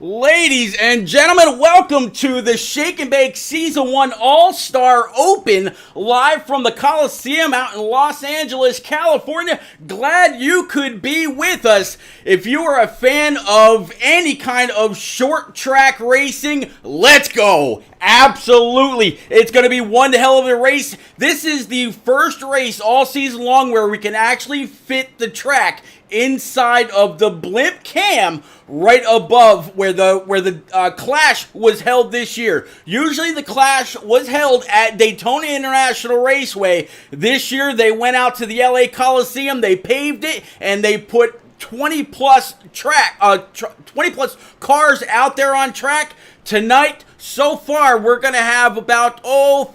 Ladies and gentlemen, welcome to the Shake and Bake Season 1 All-Star Open, live from the Coliseum out in Los Angeles, California. Glad you could be with us. If you are a fan of any kind of short track racing, let's go. Absolutely. It's going to be one hell of a race. This is the first race all season long where we can actually fit the track inside of the blimp cam right above where the Clash was held this year. Usually the Clash was held at Daytona International Raceway. This year they went out to the LA Coliseum, they paved it, and they put 20 plus cars out there on track. Tonight, so far, we're going to have about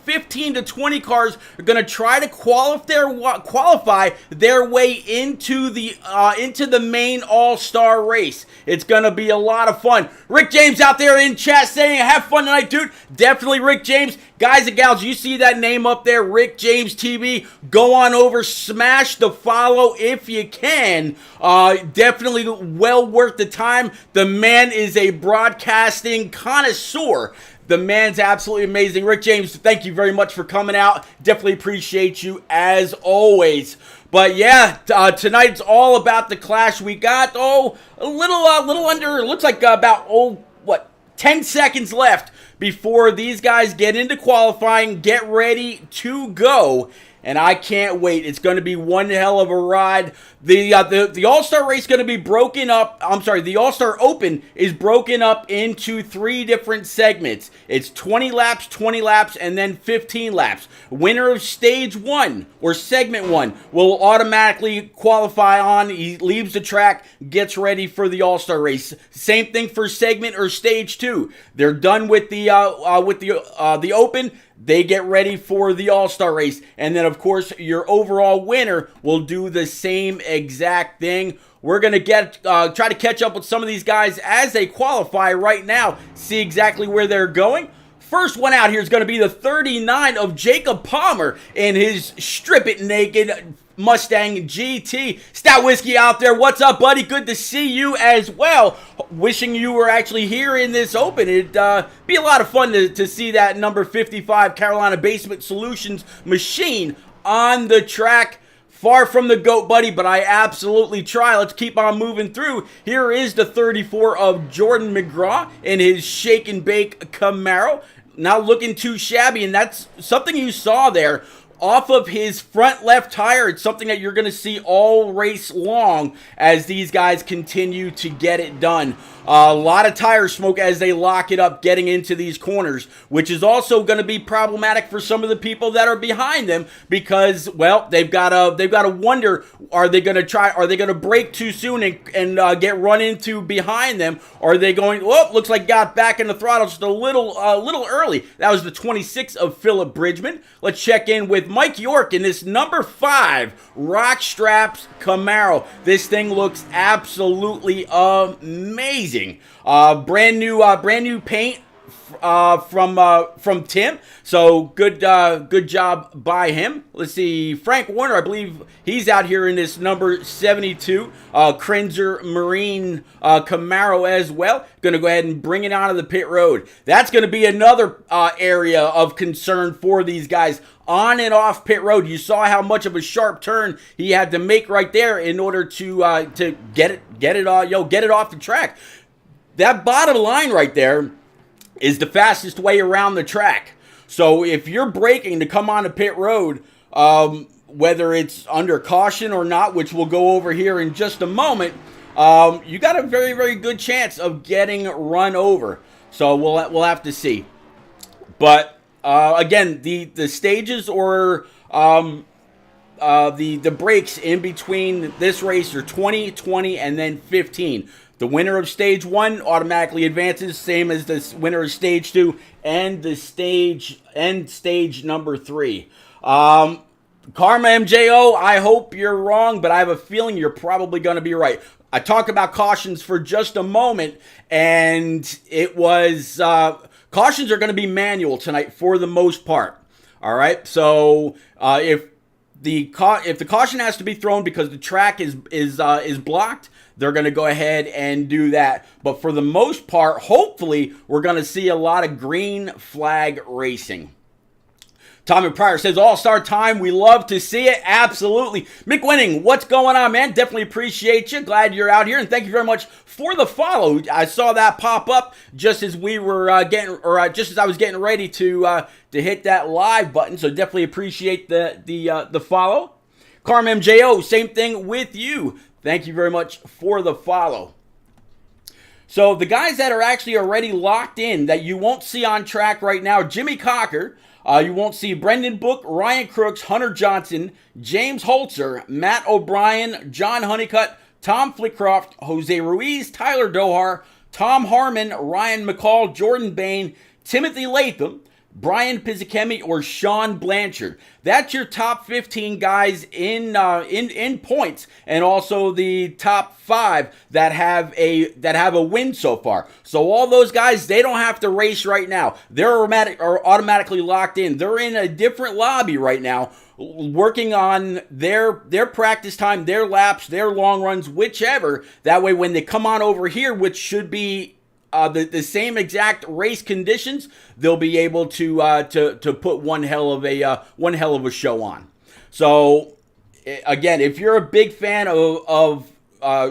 15 to 20 cars are going to try to qualify their way into the main All-Star race. It's going to be a lot of fun. Rick James out there in chat saying, have fun tonight, dude. Definitely Rick James. Guys and gals, you see that name up there, Rick James TV. Go on over, smash the follow if you can. Definitely well worth the time. The man is a broadcasting connoisseur. The man's absolutely amazing. Rick James, thank you very much for coming out. Definitely appreciate you as always. But yeah, tonight's all about the Clash. We got, a little under, looks like about, 10 seconds left before these guys get into qualifying, get ready to go. And I can't wait. It's going to be one hell of a ride. The All-Star race is going to be broken up. The All-Star Open is broken up into 3 different segments. It's 20 laps, and then 15 laps. Winner of Stage 1 or Segment 1 will automatically qualify on. He leaves the track, gets ready for the All-Star race. Same thing for Segment or Stage 2. They're done with the Open. They get ready for the All-Star race. And then, of course, your overall winner will do the same exact thing. We're going to try to catch up with some of these guys as they qualify right now, see exactly where they're going. First one out here is going to be the 39 of Jacob Palmer in his Strip It Naked Mustang GT. Stout Whiskey out there. What's up, buddy? Good to see you as well. Wishing you were actually here in this Open. It'd be a lot of fun to see that number 55 Carolina Basement Solutions machine on the track. Far from the GOAT, buddy, but I absolutely try. Let's keep on moving through. Here is the 34 of Jordan McGraw in his Shake and Bake Camaro. Not looking too shabby, and that's something you saw there. Off of his front left tire, it's something that you're going to see all race long as these guys continue to get it done. A lot of tire smoke as they lock it up getting into these corners, which is also going to be problematic for some of the people that are behind them because, well, they've got to wonder, are they going to brake too soon and get run into behind them? Or are they going, looks like got back in the throttle just a little early. That was the 26 of Philip Bridgman. Let's check in with Mike York in this number 5 Rock Straps Camaro. This thing looks absolutely amazing. Brand new paint from Tim. So good job by him. Let's see, Frank Warner, I believe he's out here in this number 72 Crenzer Marine Camaro as well. Going to go ahead and bring it onto the pit road. That's going to be another area of concern for these guys on and off pit road. You saw how much of a sharp turn he had to make right there in order to get it off the track. That bottom line right there is the fastest way around the track. So if you're braking to come on a pit road, whether it's under caution or not, which we'll go over here in just a moment, you got a very, very good chance of getting run over. So we'll have to see. But again, the stages or the breaks in between this race are 20, 20, and then 15. The winner of Stage 1 automatically advances, same as the winner of Stage 2 and stage number 3. Karma MJO, I hope you're wrong, but I have a feeling you're probably going to be right. I talked about cautions for just a moment, and it was cautions are going to be manual tonight for the most part. All right, so if the caution has to be thrown because the track is blocked, they're going to go ahead and do that. But for the most part, hopefully, we're going to see a lot of green flag racing. Tommy Pryor says, All-Star time. We love to see it. Absolutely. Mick Winning, what's going on, man? Definitely appreciate you. Glad you're out here. And thank you very much for the follow. I saw that pop up just as we were just as I was getting ready to hit that live button. So definitely appreciate the follow. Carm MJO, same thing with you. Thank you very much for the follow. So the guys that are actually already locked in that you won't see on track right now, Jimmy Cocker. You won't see Brendan Book, Ryan Crooks, Hunter Johnson, James Holzer, Matt O'Brien, John Honeycutt, Tom Flickcroft, Jose Ruiz, Tyler Dohar, Tom Harmon, Ryan McCall, Jordan Bain, Timothy Latham, Brian Pizzakemi, or Sean Blanchard. That's your top 15 guys in points, and also the top 5 that have a win so far. So all those guys, they don't have to race right now. They're automatically locked in. They're in a different lobby right now, working on their practice time, their laps, their long runs, whichever. That way, when they come on over here, which should be the same exact race conditions, they'll be able to put one hell of a show on. So again, if you're a big fan of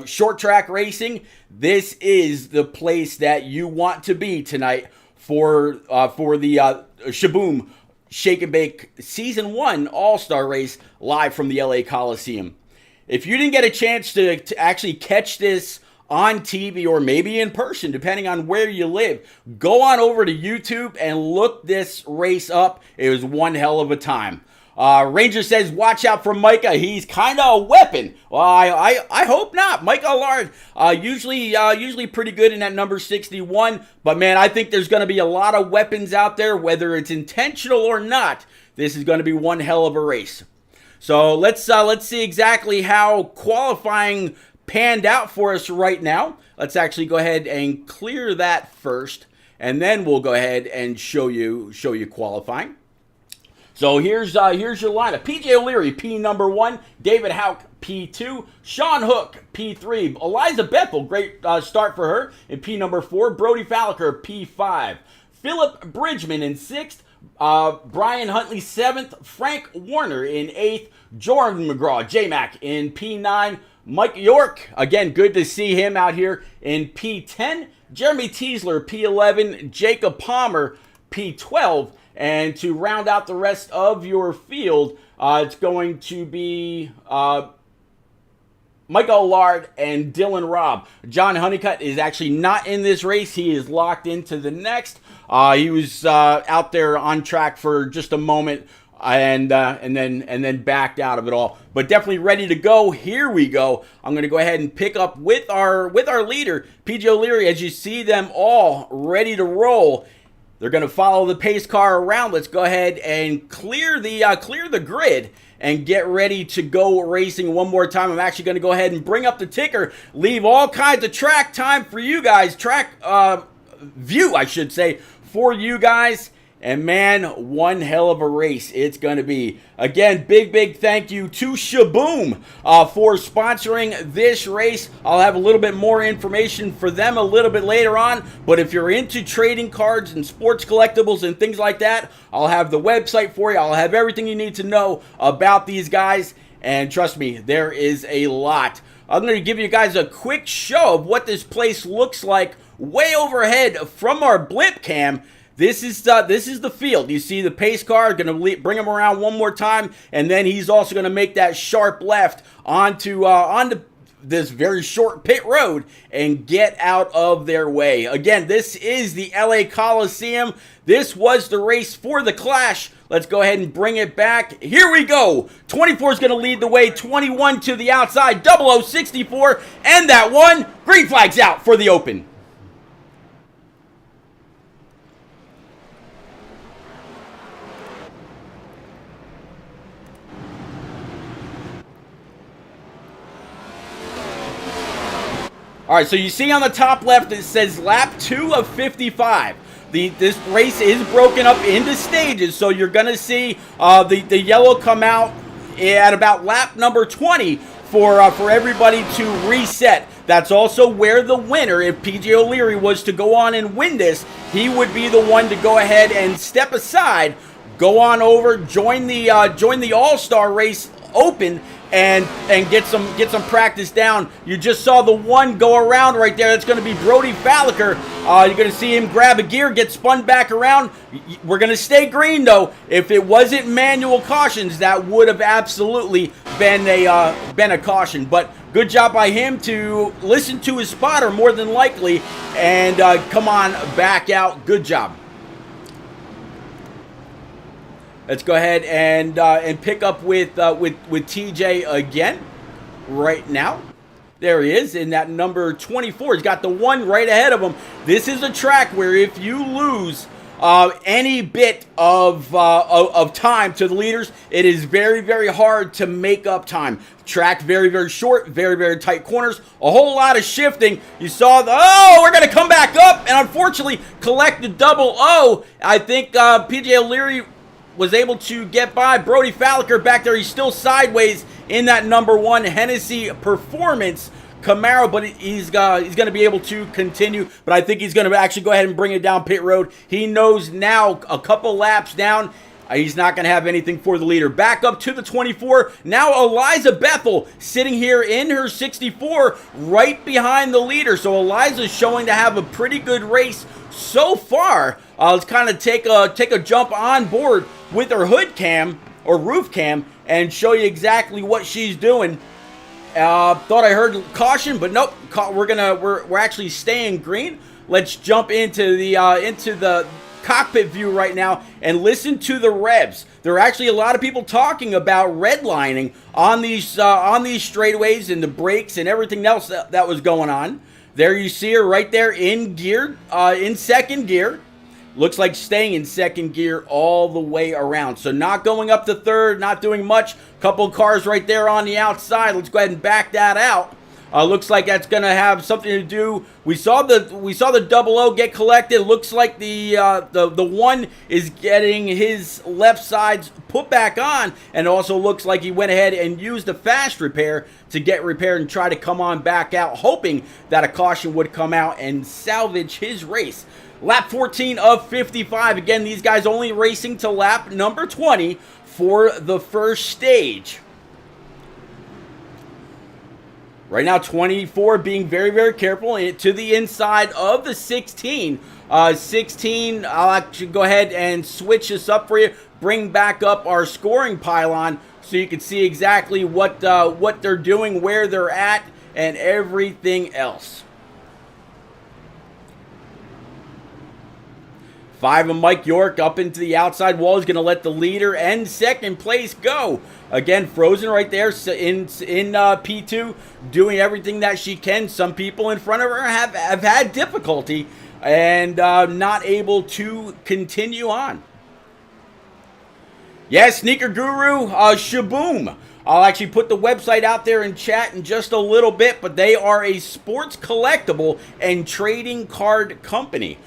short track racing, this is the place that you want to be tonight for the ShaBOOM Shake and Bake Season 1 All-Star Race live from the LA Coliseum. If you didn't get a chance to actually catch this on TV or maybe in person, depending on where you live, go on over to YouTube and look this race up. It was one hell of a time. Ranger says, watch out for Micah. He's kind of a weapon. Well, I hope not. Micah Allard, usually pretty good in that number 61. But, man, I think there's going to be a lot of weapons out there, whether it's intentional or not. This is going to be one hell of a race. So let's see exactly how qualifying panned out for us right now. Let's actually go ahead and clear that first, and then we'll go ahead and show you qualifying. So here's your lineup. PJ O'Leary, P number 1. David Houck, P2. Sean Hook, P3. Eliza Bethel, great start for her, in P number 4. Brody Falliker, P5. Philip Bridgman in 6th. Brian Huntley, 7th. Frank Warner in 8th. Jordan McGraw, J-Mac, in P9. Mike York, again, good to see him out here in P10. Jeremy Teasler, P11. Jacob Palmer, P12. And to round out the rest of your field, it's going to be Michael Allard and Dylan Robb. John Honeycutt is actually not in this race. He is locked into the next. He was out there on track for just a moment, and then backed out of it all, but definitely ready to go. Here we go. I'm going to go ahead and pick up with our leader, PJ O'Leary. As you see them all ready to roll, they're going to follow the pace car around. Let's go ahead and clear the grid and get ready to go racing one more time. I'm actually going to go ahead and bring up the ticker, leave all kinds of track time for you guys, track view, I should say, for you guys. And, man, one hell of a race it's going to be. Again, big thank you to ShaBOOM for sponsoring this race. I'll have a little bit more information for them a little bit later on. But if you're into trading cards and sports collectibles and things like that, I'll have the website for you. I'll have everything you need to know about these guys. And trust me, there is a lot. I'm going to give you guys a quick show of what this place looks like way overhead from our blimp cam. This is the field. You see the pace car, going to bring him around one more time, and then he's also going to make that sharp left onto this very short pit road and get out of their way. Again, this is the LA Coliseum. This was the race for the Clash. Let's go ahead and bring it back. Here we go. 24 is going to lead the way. 21 to the outside. 0064, and that one. Green flag's out for the open. All right, so you see on the top left, it says lap 2 of 55. This race is broken up into stages, so you're going to see the yellow come out at about lap number 20 for everybody to reset. that's also where the winner, if PJ O'Leary was to go on and win this, he would be the one to go ahead and step aside, go on over, join the All-Star race open, and get some practice down. You just saw the one go around right there. That's going to be Brody Falliker. You're going to see him grab a gear, get spun back around. We're going to stay green, though. If it wasn't manual cautions, that would have absolutely been a caution. But good job by him to listen to his spotter more than likely and come on back out. Good job. Let's go ahead and pick up with TJ again right now. There he is in that number 24. He's got the one right ahead of him. This is a track where if you lose any bit of time to the leaders, it is very, very hard to make up time. Track very, very short, very, very tight corners, a whole lot of shifting. You saw we're going to come back up and unfortunately collect the double O. I think PJ O'Leary was able to get by Brody Falliker back there. He's still sideways in that number 1 Hennessy Performance Camaro, but he's going to be able to continue. But I think he's going to actually go ahead and bring it down pit road. He knows now a couple laps down, he's not going to have anything for the leader. Back up to the 24. Now Eliza Bethel sitting here in her 64 right behind the leader. So Eliza's showing to have a pretty good race so far. Let's kind of take a jump on board with her hood cam or roof cam and show you exactly what she's doing. Thought I heard caution, but nope. We're actually staying green. Let's jump into the cockpit view right now and listen to the revs. There are actually a lot of people talking about redlining on these straightaways and the brakes and everything else that was going on. There you see her right there in gear, in second gear. Looks like staying in second gear all the way around. So not going up to third, not doing much. Couple cars right there on the outside. Let's go ahead and back that out. Looks like that's going to have something to do. We saw the double O get collected. Looks like the one is getting his left sides put back on, and also looks like he went ahead and used a fast repair to get repaired and try to come on back out, hoping that a caution would come out and salvage his race. Lap 14 of 55. Again, these guys only racing to lap number 20 for the first stage. Right now, 24 being very, very careful to the inside of the 16. 16, I'll actually go ahead and switch this up for you. Bring back up our scoring pylon so you can see exactly what they're doing, where they're at, and everything else. 5 of Mike York up into the outside wall. He's going to let the leader and second place go. Again, Frozen right there in P2, doing everything that she can. Some people in front of her have had difficulty and not able to continue on. Yes, Sneaker Guru, ShaBOOM. I'll actually put the website out there in chat in just a little bit, but they are a sports collectible and trading card company.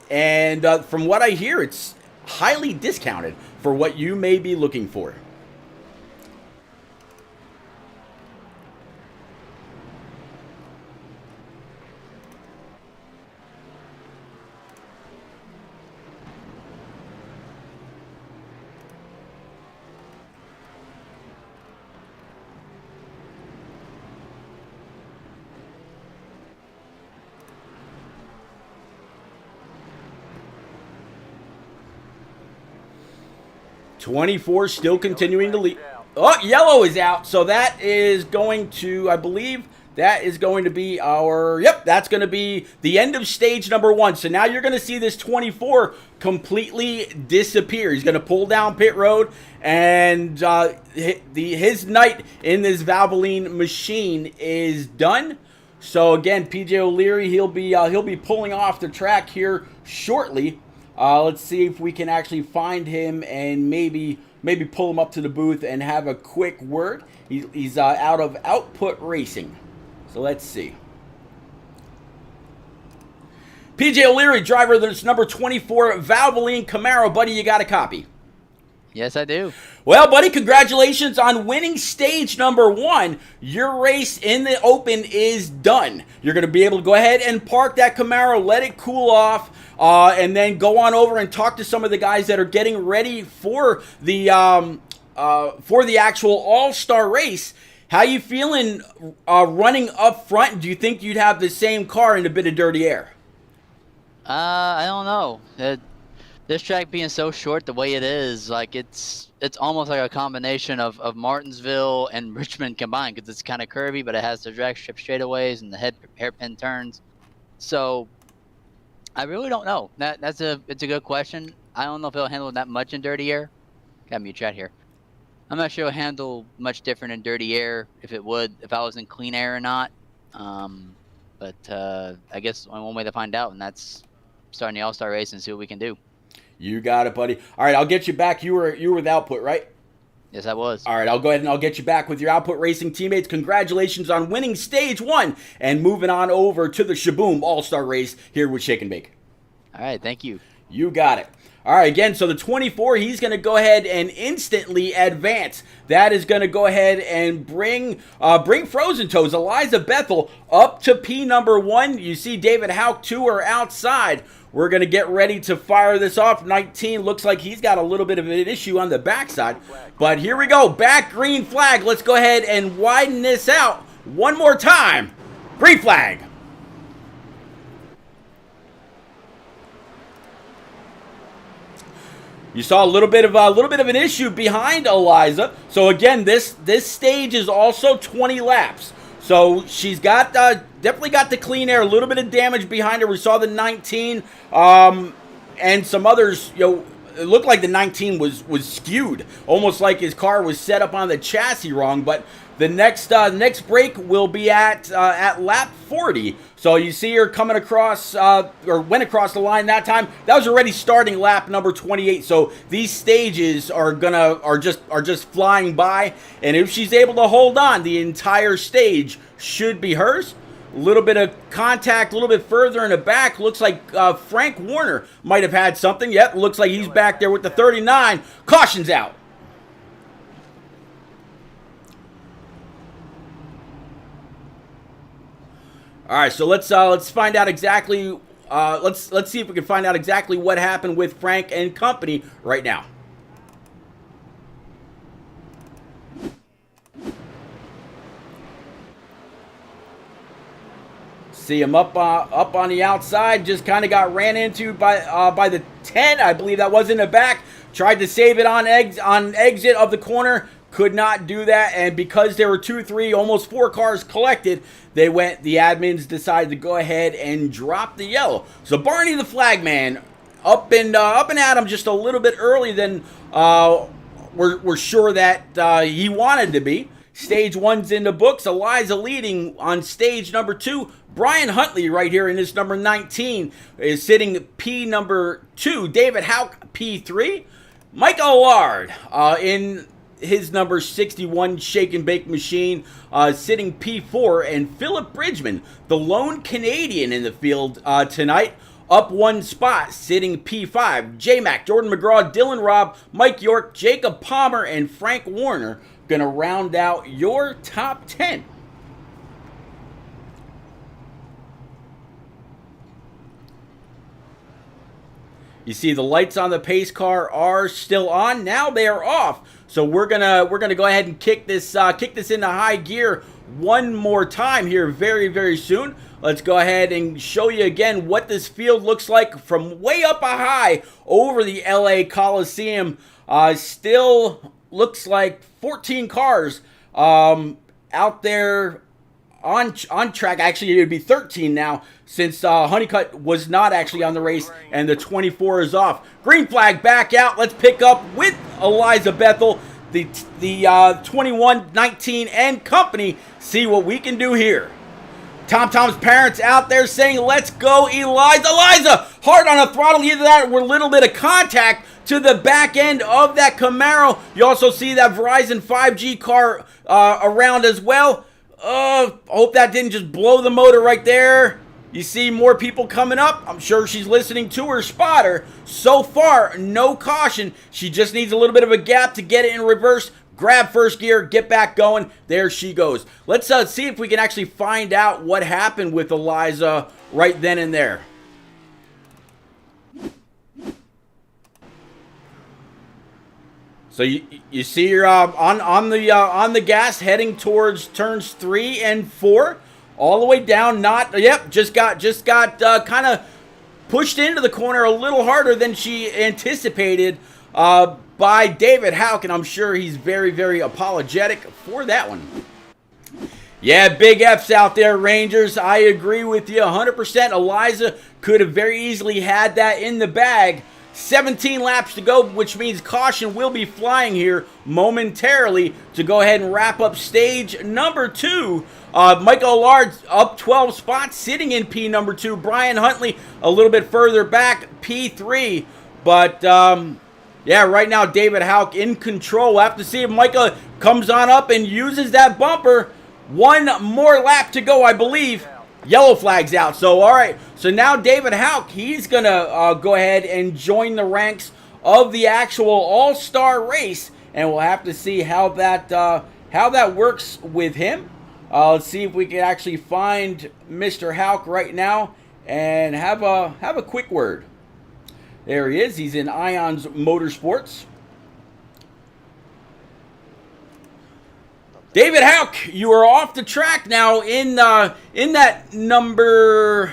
And from what I hear, it's highly discounted for what you may be looking for. .24 still continuing to lead. Oh, yellow is out. So that is going to, I believe, that is going to be our, yep, that's going to be the end of stage number 1. So now you're going to see this 24 completely disappear. He's going to pull down pit road, and his night in this Valvoline machine is done. So again, PJ O'Leary, he'll be pulling off the track here shortly. Let's see if we can actually find him and maybe pull him up to the booth and have a quick word. He's out of Output Racing. So let's see. PJ O'Leary, driver, that's number 24, Valvoline Camaro. Buddy, you got a copy? Yes, I do. Well, buddy, congratulations on winning stage number 1. Your race in the open is done. You're going to be able to go ahead and park that Camaro, let it cool off, and then go on over and talk to some of the guys that are getting ready for the actual All-Star race. How you feeling running up front? Do you think you'd have the same car in a bit of dirty air? I don't know. This track being so short the way it is, like it's almost like a combination of Martinsville and Richmond combined, because it's kind of curvy, but it has the drag strip straightaways and the hairpin turns. So I really don't know. It's a good question. I don't know if it'll handle that much in dirty air. Got me a chat here. I'm not sure it'll handle much different in dirty air if I was in clean air or not. But I guess only one way to find out, and that's starting the All-Star race and see what we can do. You got it, buddy. All right, I'll get you back. You were the output, right? Yes, I was. All right, I'll go ahead and I'll get you back with your Output Racing teammates. Congratulations on winning stage 1 and moving on over to the ShaBOOM All-Star race here with Shake and Bake. All right, thank you. You got it. All right, again, so the 24, he's going to go ahead and instantly advance. That is going to go ahead and bring Frozen Toes, Eliza Bethel, up to P number 1. You see David Houck, 2 are outside. We're going to get ready to fire this off. 19 looks like he's got a little bit of an issue on the backside. But here we go. Back green flag. Let's go ahead and widen this out one more time. Green flag. You saw a little bit of an issue behind Eliza. So again, this stage is also 20 laps. So she's got definitely got the clean air, a little bit of damage behind her. We saw the 19 and some others. It looked like the 19 was skewed, almost like his car was set up on the chassis wrong. But the next break will be at lap 40. So you see her coming across or went across the line that time. That was already starting lap number 28. So these stages are just flying by, and if she's able to hold on, the entire stage should be hers. A little bit of contact, a little bit further in the back. Looks like Frank Warner might have had something. Yep, looks like he's back there with the 39. Caution's out. All right, so let's find out exactly. Let's see if we can find out exactly what happened with Frank and company right now. See him up on the outside. Just kind of got ran into by the 10. I believe that was in the back. Tried to save it on exit of the corner. Could not do that, and because there were 2, 3, almost 4 cars collected, the admins decided to go ahead and drop the yellow. So Barney the Flagman up and at him just a little bit early than we're sure that he wanted to be. Stage 1's in the books. Eliza leading on stage number 2. Brian Huntley right here in this number 19 is sitting P number 2. David Houck P3. Mike Allard in his number 61 Shake and Bake machine sitting P4, and Philip Bridgman, the lone Canadian in the field tonight, up 1 spot, sitting P5. J-Mac, Jordan McGraw, Dylan Robb, Mike York, Jacob Palmer, and Frank Warner gonna round out your top 10. You see the lights on the pace car are still on. Now they are off. So we're gonna go ahead and kick this into high gear one more time here very, very soon. Let's go ahead and show you again what this field looks like from way up high over the LA Coliseum. Still looks like 14 cars out there on track. Actually, it would be 13 now, since Honeycutt was not actually on the race, and the 24 is off. Green flag back out. Let's pick up with Eliza Bethel, the 21, 19, and company. See what we can do here. Tom's parents out there saying, let's go, Eliza. Eliza, hard on the throttle. Either that or a little bit of contact to the back end of that Camaro. You also see that Verizon 5G car around as well. I hope that didn't just blow the motor right there. You see more people coming up. I'm sure she's listening to her spotter. So far, no caution. She just needs a little bit of a gap to get it in reverse. Grab first gear, get back going. There she goes. Let's see if we can actually find out what happened with Eliza right then and there. So you see her on the gas heading towards turns 3 and 4, all the way down. Just got kind of pushed into the corner a little harder than she anticipated by David Houck, and I'm sure he's very, very apologetic for that one. Yeah, big F's out there, Rangers. I agree with you 100%. Eliza could have very easily had that in the bag. 17 laps to go, which means caution will be flying here momentarily to go ahead and wrap up stage number 2. Michael Allard up 12 spots, sitting in P number 2. Brian Huntley a little bit further back, P3. But, yeah, right now David Houck in control. We'll have to see if Michael comes on up and uses that bumper. One more lap to go, I believe. Yellow flag's out. So, all right. So now David Houck, he's going to go ahead and join the ranks of the actual all-star race. And we'll have to see how that works with him. Let's see if we can actually find Mr. Houck right now and have a quick word. There he is. He's in Ions Motorsports. David Houck, you are off the track now in that number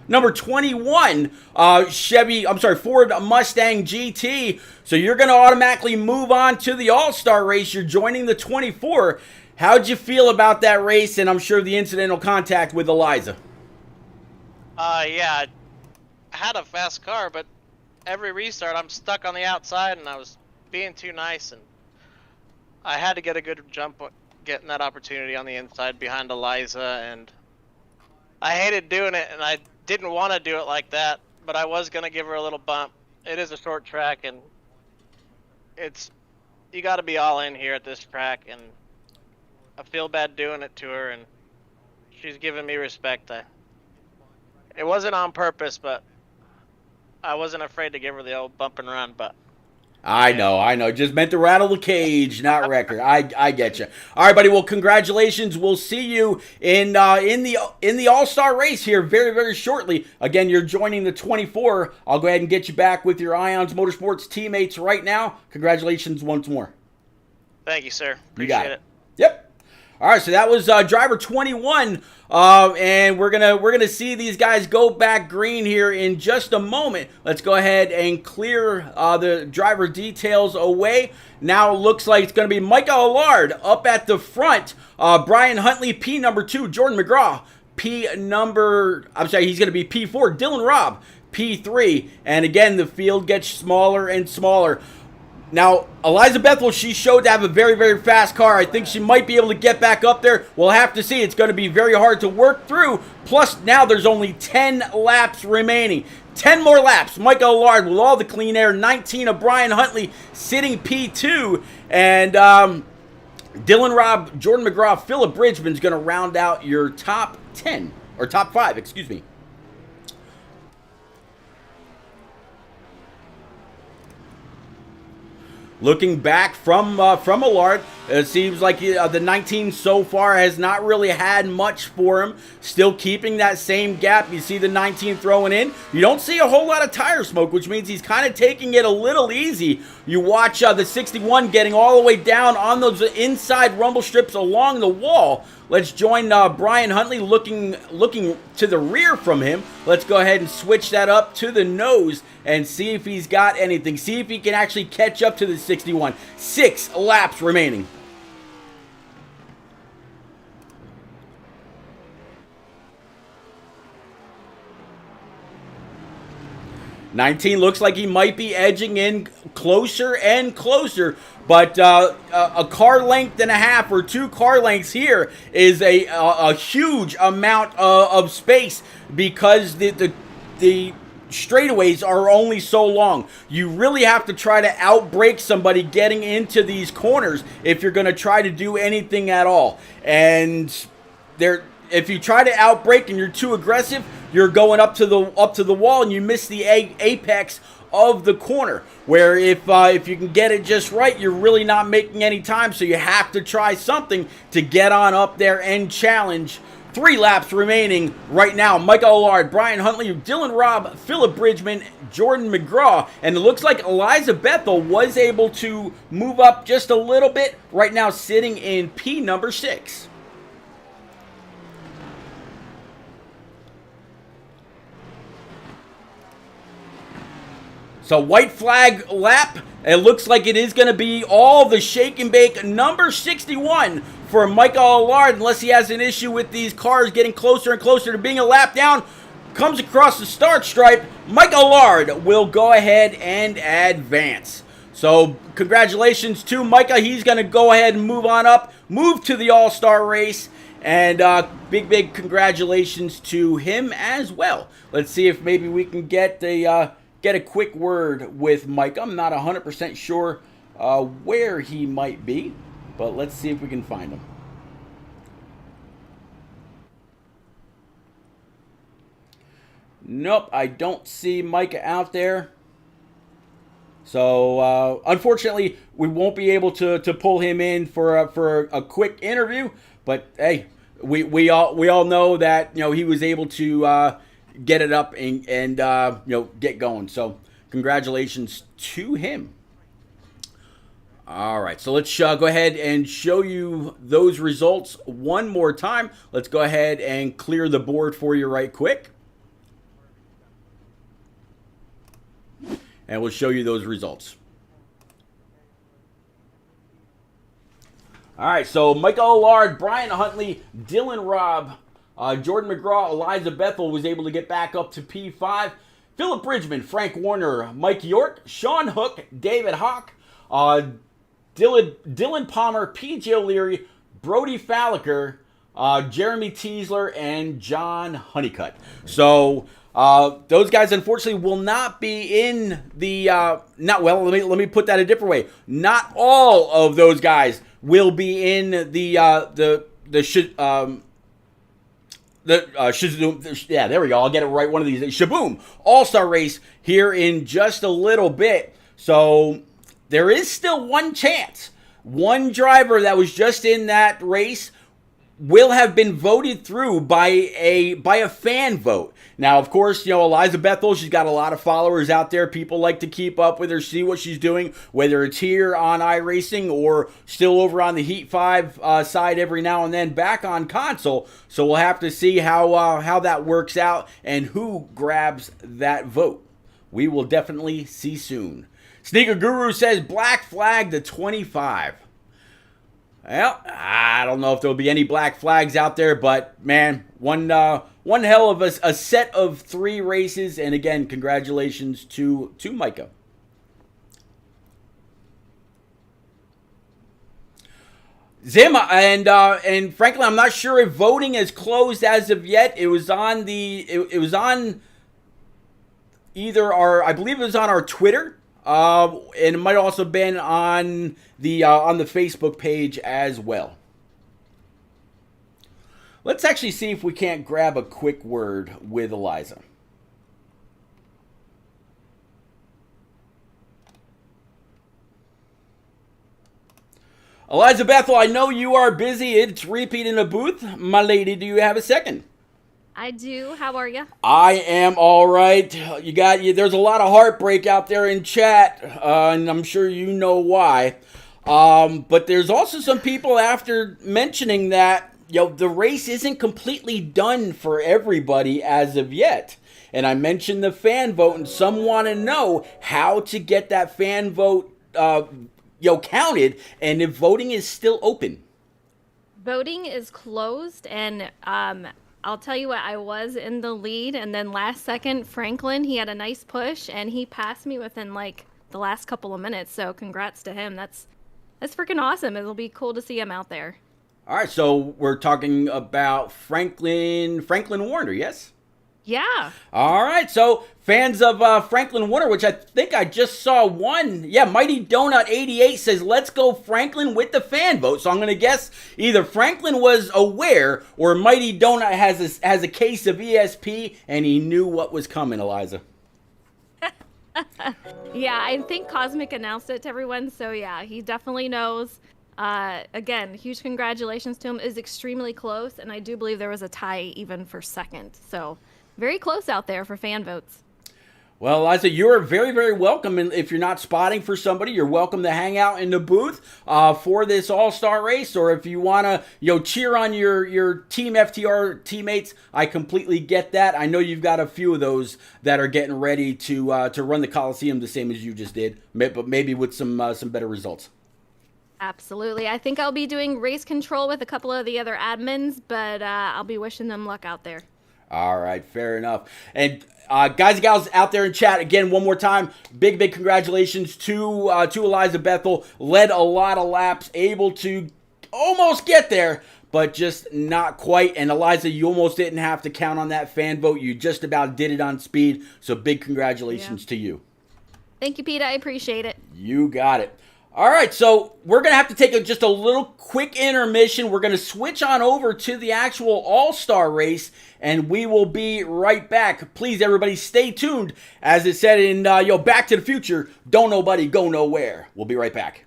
21 Ford Mustang GT. So you're going to automatically move on to the All-Star race. You're joining the 24. How'd you feel about that race, and I'm sure the incidental contact with Eliza? Yeah, I had a fast car, but every restart I'm stuck on the outside, and I was being too nice, and I had to get a good jump, getting that opportunity on the inside behind Eliza, and I hated doing it, and I didn't want to do it like that, but I was going to give her a little bump. It is a short track, and you got to be all in here at this track, and I feel bad doing it to her, and she's giving me respect. It wasn't on purpose, but I wasn't afraid to give her the old bump and run, but I know. Just meant to rattle the cage, not wreck her. I get you. All right, buddy. Well, congratulations. We'll see you in the All-Star race here very, very shortly. Again, you're joining the 24. I'll go ahead and get you back with your Ions Motorsports teammates right now. Congratulations once more. Thank you, sir. You got Appreciate it. Yep. All right, so that was driver 21, and we're gonna see these guys go back green here in just a moment. Let's go ahead and clear the driver details away. Now it looks like it's gonna be Michael Allard up at the front. Brian Huntley, P number 2. Jordan McGraw, he's gonna be P4. Dylan Robb, P3, and again the field gets smaller and smaller. Now, Eliza Bethel, she showed to have a very, very fast car. I think she might be able to get back up there. We'll have to see. It's going to be very hard to work through. Plus, now there's only 10 laps remaining. 10 more laps. Michael Allard with all the clean air. 19 of Brian Huntley sitting P2. And Dylan Robb, Jordan McGraw, Phillip Bridgman's going to round out your top 10. Or top 5, excuse me. Looking back from Allard, it seems like the 19 so far has not really had much for him. Still keeping that same gap. You see the 19 throwing in. You don't see a whole lot of tire smoke, which means he's kind of taking it a little easy. You watch the 61 getting all the way down on those inside rumble strips along the wall. Let's join Brian Huntley looking to the rear from him. Let's go ahead and switch that up to the nose and see if he's got anything. See if he can actually catch up to the 61. 6 laps remaining. $19 looks like he might be edging in closer and closer, but a car length and a half or 2 car lengths here is a huge amount of space because the straightaways are only so long. You really have to try to outbrake somebody getting into these corners if you're going to try to do anything at all. And if you try to outbrake and you're too aggressive, you're going up to the wall and you miss the apex of the corner. Where if you can get it just right, you're really not making any time. So you have to try something to get on up there and challenge. 3 laps remaining right now. Michael Allard, Brian Huntley, Dylan Robb, Philip Bridgman, Jordan McGraw. And it looks like Eliza Bethel was able to move up just a little bit. Right now sitting in P number 6. So white flag lap. It looks like it is going to be all the shake and bake number 61 for Michael Allard, unless he has an issue with these cars getting closer and closer to being a lap down. Comes across the start stripe. Michael Allard will go ahead and advance. So congratulations to Micah. He's going to go ahead and move on up, move to the All-Star race. And big congratulations to him as well. Let's see if maybe we can get a quick word with Mike. I'm not 100% sure where he might be, but let's see if we can find him. Nope, I don't see Micah out there. So, unfortunately, we won't be able to pull him in for a quick interview. But hey, we all know that he was able to get it up and get going. So congratulations to him. All right, so let's go ahead and show you those results one more time. Let's go ahead and clear the board for you right quick. And we'll show you those results. All right, so Michael Allard, Brian Huntley, Dylan Robb, Jordan McGraw, Eliza Bethel was able to get back up to P5. Philip Bridgman, Frank Warner, Mike York, Sean Hook, David Hawk, Dylan Palmer, PJ O'Leary, Brody Falliker, Jeremy Teasler, and John Honeycutt. So those guys unfortunately will not be in the let me put that a different way. Not all of those guys will be in ShaBOOM, yeah, there we go. I'll get it right one of these. ShaBOOM All-Star race here in just a little bit. So there is still one chance. One driver that was just in that race will have been voted through by a fan vote. Now, of course, Eliza Bethel, she's got a lot of followers out there. People like to keep up with her, see what she's doing, whether it's here on iRacing or still over on the Heat 5 side every now and then back on console. So we'll have to see how that works out and who grabs that vote. We will definitely see soon. Sneaker Guru says black flag to 25. Well, I don't know if there'll be any black flags out there, but man, one hell of a set of 3 races, and again, congratulations to Micah. Zim, and frankly, I'm not sure if voting is closed as of yet. It was on I believe it was on our Twitter. And it might also have been on the Facebook page as well. Let's actually see if we can't grab a quick word with Eliza. Eliza Bethel, I know you are busy. It's repeat in a booth. My lady, do you have a second? I do. How are you? I am all right. There's a lot of heartbreak out there in chat, and I'm sure you know why. But there's also some people after mentioning that the race isn't completely done for everybody as of yet. And I mentioned the fan vote, and some want to know how to get that fan vote counted, and if voting is still open. Voting is closed, and I'll tell you what, I was in the lead, and then last second, Franklin, he had a nice push, and he passed me within, the last couple of minutes, so congrats to him. That's freaking awesome. It'll be cool to see him out there. All right, so we're talking about Franklin Warner, yes? Yeah. All right, so fans of Franklin Winter, which I think I just saw one. Yeah, Mighty Donut 88 says, let's go Franklin with the fan vote. So I'm going to guess either Franklin was aware or Mighty Donut has a case of ESP and he knew what was coming, Eliza. Yeah, I think Cosmic announced it to everyone, so yeah, he definitely knows. Again, huge congratulations to him. It is extremely close, and I do believe there was a tie even for second. So very close out there for fan votes. Well, Eliza, you're very, very welcome. And if you're not spotting for somebody, you're welcome to hang out in the booth for this All-Star race. Or if you want to, cheer on your Team FTR teammates, I completely get that. I know you've got a few of those that are getting ready to run the Coliseum the same as you just did, but maybe with some better results. Absolutely. I think I'll be doing race control with a couple of the other admins, but I'll be wishing them luck out there. All right, fair enough. And guys and gals out there in chat, again, one more time, big congratulations to Eliza Bethel. Led a lot of laps, able to almost get there, but just not quite. And Eliza, you almost didn't have to count on that fan vote. You just about did it on speed. So big congratulations to you. Thank you, Pete. I appreciate it. You got it. All right, so we're going to have to take just a little quick intermission. We're going to switch on over to the actual All-Star race, and we will be right back. Please, everybody, stay tuned. As it said in Back to the Future, don't nobody go nowhere. We'll be right back.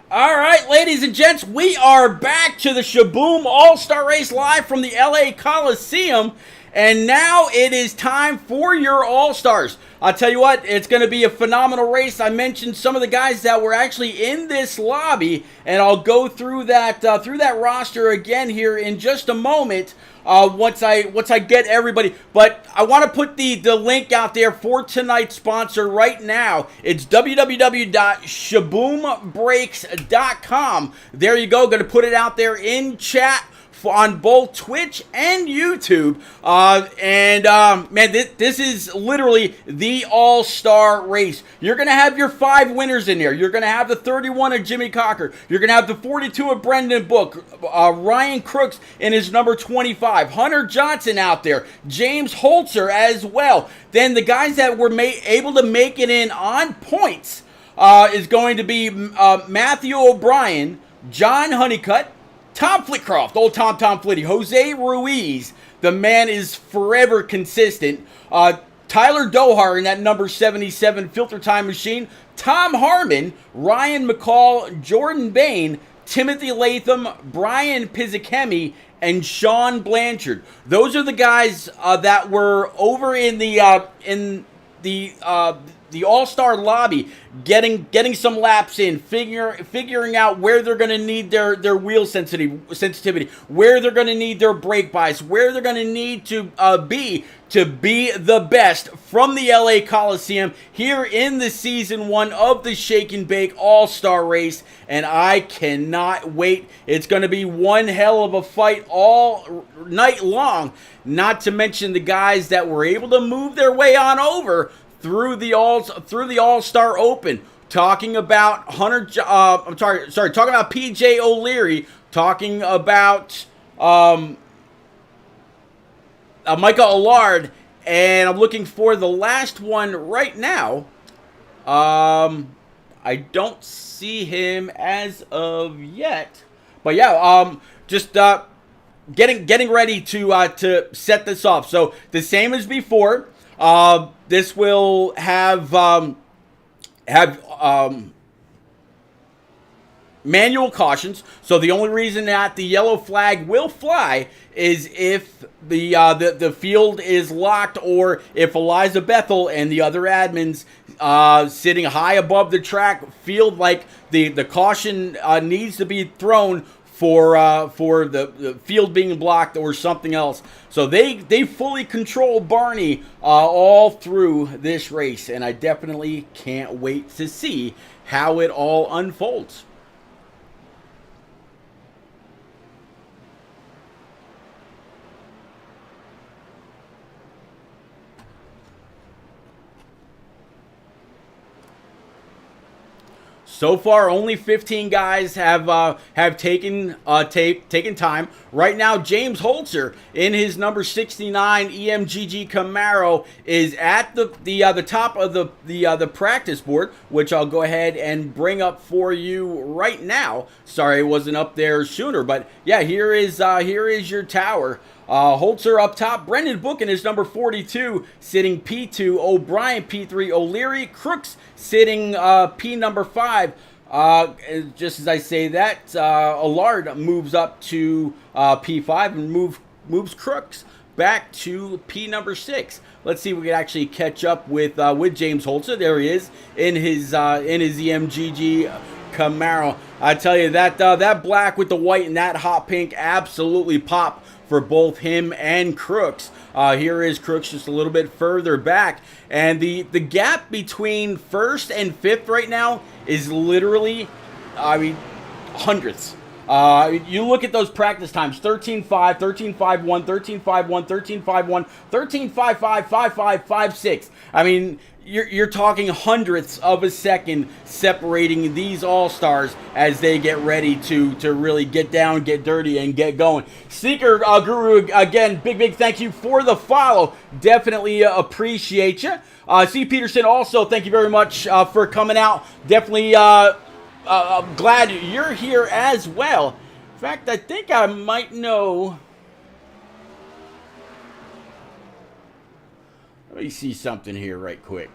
All right, ladies and gents, we are back to the ShaBOOM All-Star Race live from the LA Coliseum. And now it is time for your All-Stars. I'll tell you what, it's going to be a phenomenal race. I mentioned some of the guys that were actually in this lobby, and I'll go through that roster again here in just a moment. Once I get everybody, but I want to put the link out there for tonight's sponsor right now. It's www.shaboombrakes.com. There you go. Going to put it out there in chat on both Twitch and YouTube. Man, this is literally the all-star race. You're going to have your 5 winners in there. You're going to have the 31 of Jimmy Cocker. You're going to have the 42 of Brendan Book. Ryan Crooks in his number 25. Hunter Johnson out there. James Holzer as well. Then the guys that were able to make it in on points is going to be Matthew O'Brien, John Honeycutt, Tom Flitcroft, old Tom Flitty, Jose Ruiz, the man is forever consistent. Tyler Dohar in that number 77 filter time machine. Tom Harmon, Ryan McCall, Jordan Bain, Timothy Latham, Brian Pizzakemi, and Sean Blanchard. Those are the guys that were over in the All-Star lobby, getting some laps in, figuring out where they're going to need their wheel sensitivity, where they're going to need their brake bias, where they're going to need to be the best from the LA Coliseum here in the Season 1 of the Shake and Bake All-Star Race, and I cannot wait. It's going to be one hell of a fight all night long, not to mention the guys that were able to move their way on over through the All-Star Open. Talking about talking about PJ O'Leary, talking about Micah Allard, and I'm looking for the last one right now. I don't see him as of yet, but yeah, just getting ready to set this off. So the same as before. This will have manual cautions. So the only reason that the yellow flag will fly is if the field is locked, or if Eliza Bethel and the other admins sitting high above the track feel like the caution needs to be thrown for the field being blocked or something else. So they fully control Barney all through this race, and I definitely can't wait to see how it all unfolds. So far, only 15 guys have taken time. Right now, James Holzer in his number 69 EMGG Camaro is at the top of the practice board, which I'll go ahead and bring up for you right now. Sorry, it wasn't up there sooner, but yeah, here is your tower. Holzer up top, Brendan Book in his number 42, sitting P2, O'Brien P3, O'Leary, Crooks sitting P number 5. Just as I say that, Allard moves up to P5 and moves Crooks back to P number 6. Let's see if we can actually catch up with James Holzer. There he is in his EMGG Camaro. I tell you that black with the white and that hot pink absolutely pop for both him and Crooks. Here is Crooks just a little bit further back. And the gap between first and fifth right now is literally, hundredths. You look at those practice times, 13.5, 13.51, 13.51, 13.51, 13.55, 5.5, 5.6. I mean, you're talking hundredths of a second separating these all-stars as they get ready to really get down, get dirty, and get going. Seeker Guru, again, big thank you for the follow. Definitely appreciate you. C. Peterson, also, thank you very much for coming out. Definitely I'm glad you're here as well. In fact, I think I might know. Let me see something here right quick.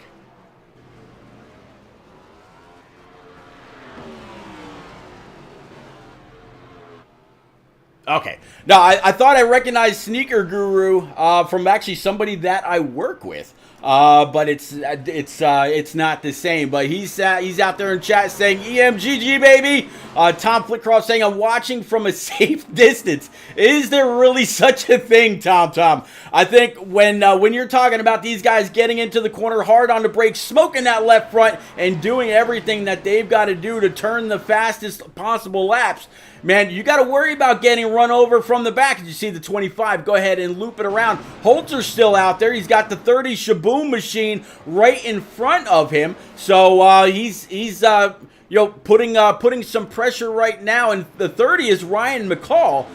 Okay. No, I thought I recognized Sneaker Guru from actually somebody that I work with. But it's not the same. But he's out there in chat saying EMGG baby. Tom Flickcroft saying I'm watching from a safe distance. Is there really such a thing, Tom? I think when you're talking about these guys getting into the corner hard on the brakes, smoking that left front, and doing everything that they've got to do to turn the fastest possible laps, man, you got to worry about getting run over from the back. As you see the 25 go ahead and loop it around. Holter's still out there. He's got the 30 ShaBOOM machine right in front of him. So he's putting some pressure right now. And the 30 is Ryan McCall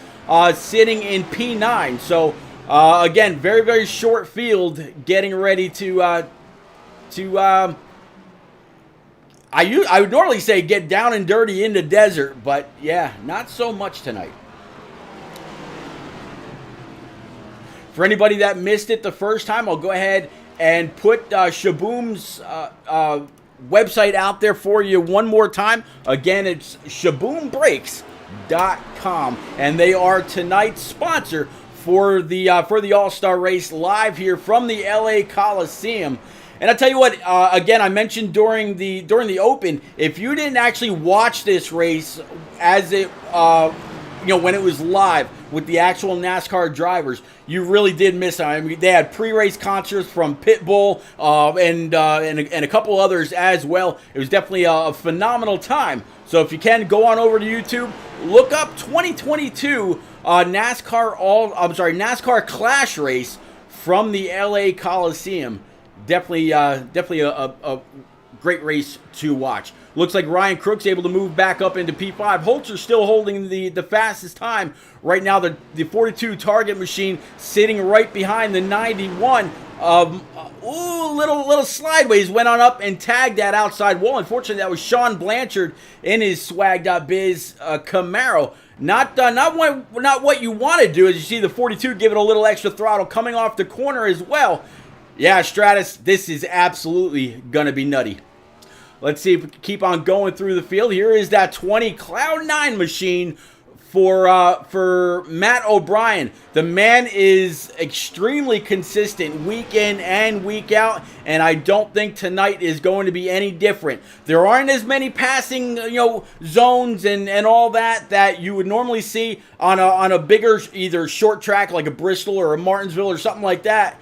sitting in P9. So again, very, very short field getting ready to I would normally say get down and dirty in the desert, but yeah, not so much tonight. For anybody that missed it the first time, I'll go ahead and put ShaBOOM's website out there for you one more time. Again, it's ShaBOOMBrakes.com, and they are tonight's sponsor for the All-Star Race live here from the LA Coliseum. And I tell you what, again, I mentioned during the Open, if you didn't actually watch this race as it, when it was live with the actual NASCAR drivers, you really did miss it. I mean, they had pre-race concerts from Pitbull and a couple others as well. It was definitely a phenomenal time. So if you can, go on over to YouTube, look up 2022 NASCAR Clash Race from the LA Coliseum. Definitely a great race to watch. Looks like Ryan Crook's able to move back up into P5. Holter's still holding the fastest time. Right now, the 42 Target machine sitting right behind the 91. Little slideways went on up and tagged that outside wall. Unfortunately, that was Sean Blanchard in his Swag.biz Camaro. Not what you want to do. As you see the 42 give it a little extra throttle coming off the corner as well. Yeah, Stratus, this is absolutely going to be nutty. Let's see if we can keep on going through the field. Here is that 20 Cloud9 machine for Matt O'Brien. The man is extremely consistent week in and week out, and I don't think tonight is going to be any different. There aren't as many passing, zones and all that you would normally see on a bigger either short track like a Bristol or a Martinsville or something like that.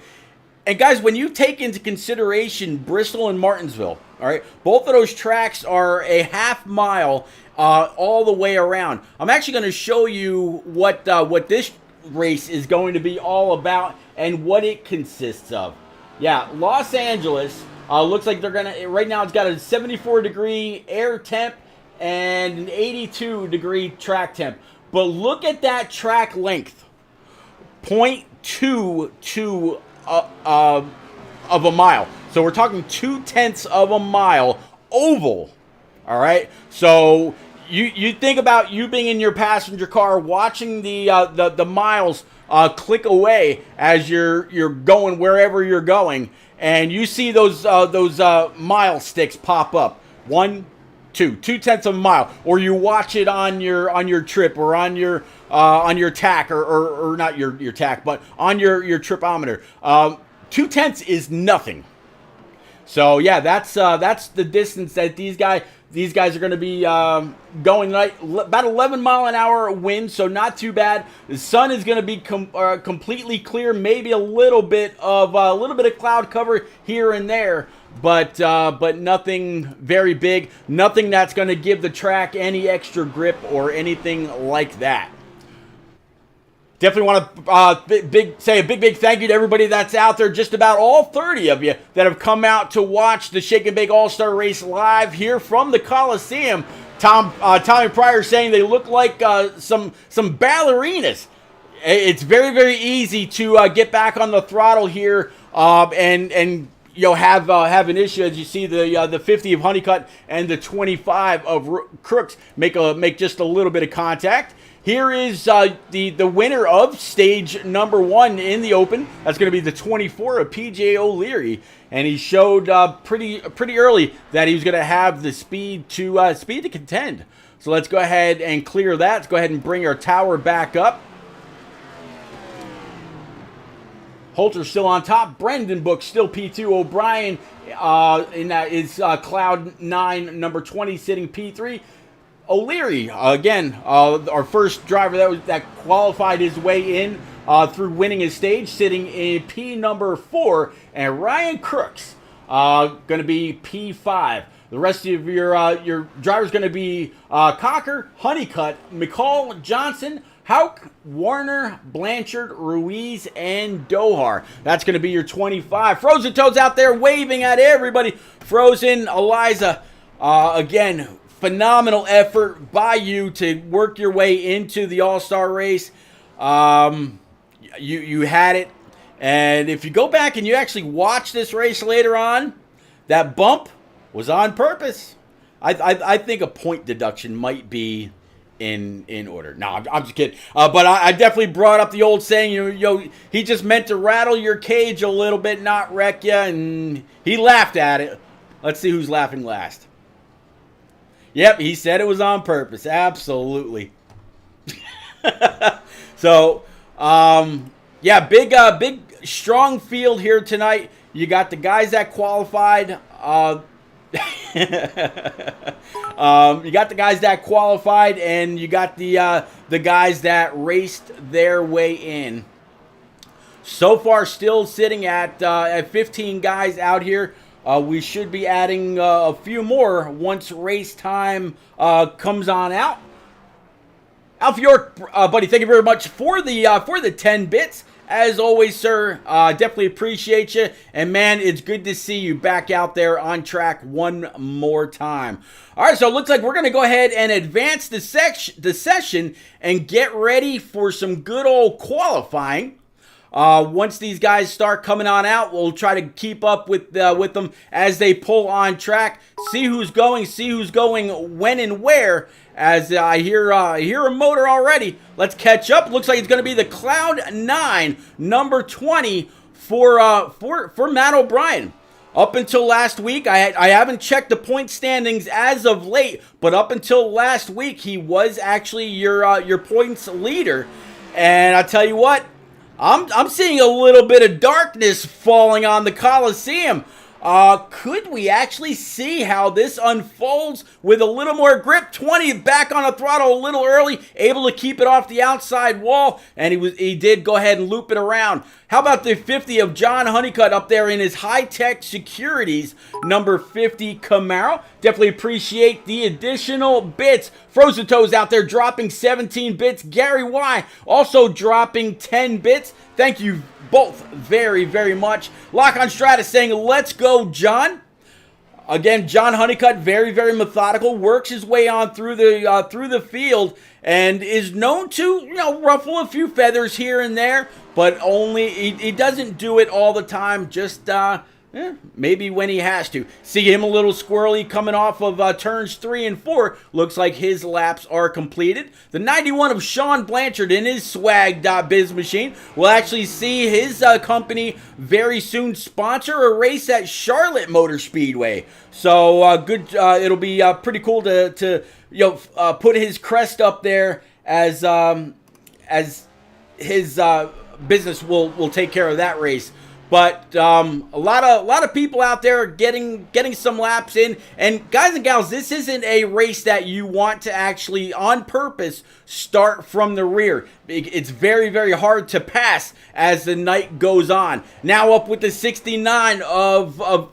And guys, when you take into consideration Bristol and Martinsville, all right, both of those tracks are a half mile all the way around. I'm actually going to show you what this race is going to be all about and what it consists of. Yeah, Los Angeles looks like they're going to, right now it's got a 74-degree air temp and an 82-degree track temp. But look at that track length, 0.22 of a mile. So we're talking 0.2 of a mile oval. All right. So you think about you being in your passenger car watching the miles click away as you're going wherever you're going, and you see those mile sticks pop up. 0.2 of a mile, or you watch it on your trip or on your tack or not your tack, but on your tripometer. 0.2 is nothing. So yeah, that's the distance that these guys are going to be going tonight. About 11 mile an hour wind, so not too bad. The sun is going to be completely clear, maybe a little bit of cloud cover here and there. But nothing very big, nothing that's going to give the track any extra grip or anything like that. Definitely want to say a big thank you to everybody that's out there, just about all 30 of you that have come out to watch the Shake and Bake All-Star Race live here from the Coliseum. Tommy Pryor saying they look like some ballerinas. It's very, very easy to get back on the throttle here and have an issue as you see the 50 of Honeycutt and the 25 of Crooks make just a little bit of contact. Here is the winner of stage number 1 in the Open. That's going to be the 24 of PJ O'Leary, and he showed pretty early that he was going to have the speed to contend. So let's go ahead and clear that. Let's go ahead and bring our tower back up. Holter still on top. Brendan Book still P2. O'Brien is Cloud 9, number 20, sitting P3. O'Leary, again, our first driver that qualified his way in through winning his stage, sitting in P number 4. And Ryan Crooks going to be P5. The rest of your drivers going to be Cocker, Honeycutt, McCall, Johnson, Hauk, Warner, Blanchard, Ruiz, and Dohar. That's going to be your 25. Frozen Toad's out there waving at everybody. Frozen, Eliza, again, phenomenal effort by you to work your way into the All-Star race. You had it. And if you go back and you actually watch this race later on, that bump was on purpose. I think a point deduction might be in order. No, I'm just kidding. But I definitely brought up the old saying, he just meant to rattle your cage a little bit, not wreck you, and he laughed at it. Let's see who's laughing last. Yep, he said it was on purpose. Absolutely. So, yeah, big, strong field here tonight. You got the guys that qualified. You got the guys that qualified, and you got the guys that raced their way in. So far, still sitting at 15 guys out here. We should be adding a few more once race time comes on out. Alf York, buddy, thank you very much for the 10 bits. As always, sir, definitely appreciate you. And, man, it's good to see you back out there on track one more time. All right, so it looks like we're going to go ahead and advance the session and get ready for some good old qualifying. Once these guys start coming on out, we'll try to keep up with them as they pull on track. See who's going when and where. As I hear a motor already. Let's catch up. Looks like it's going to be the Cloud 9, number 20 for Matt O'Brien. Up until last week, I haven't checked the point standings as of late, but up until last week, he was actually your points leader. And I tell you what, I'm seeing a little bit of darkness falling on the Coliseum. Could we actually see how this unfolds with a little more grip? 20 back on the throttle a little early, able to keep it off the outside wall, and he did go ahead and loop it around. How about the 50 of John Honeycutt up there in his high-tech securities, number 50 Camaro? Definitely appreciate the additional bits. Frozen Toes out there dropping 17 bits. Gary Y also dropping 10 bits. Thank you both very, very much. Lock on Stratus saying, let's go, John. Again, John Honeycutt, very, very methodical, works his way on through the field, and is known to, ruffle a few feathers here and there, but only he doesn't do it all the time. Just maybe when he has to. See him a little squirrely coming off of turns 3 and 4. Looks like his laps are completed. The 91 of Sean Blanchard in his swag.biz machine. We'll actually see his company very soon sponsor a race at Charlotte Motor Speedway. So good. It'll be pretty cool to put his crest up there as his business will take care of that race. But a lot of people out there getting some laps in. And guys and gals, this isn't a race that you want to actually on purpose start from the rear. It's very, very hard to pass as the night goes on. Now up with the 69 of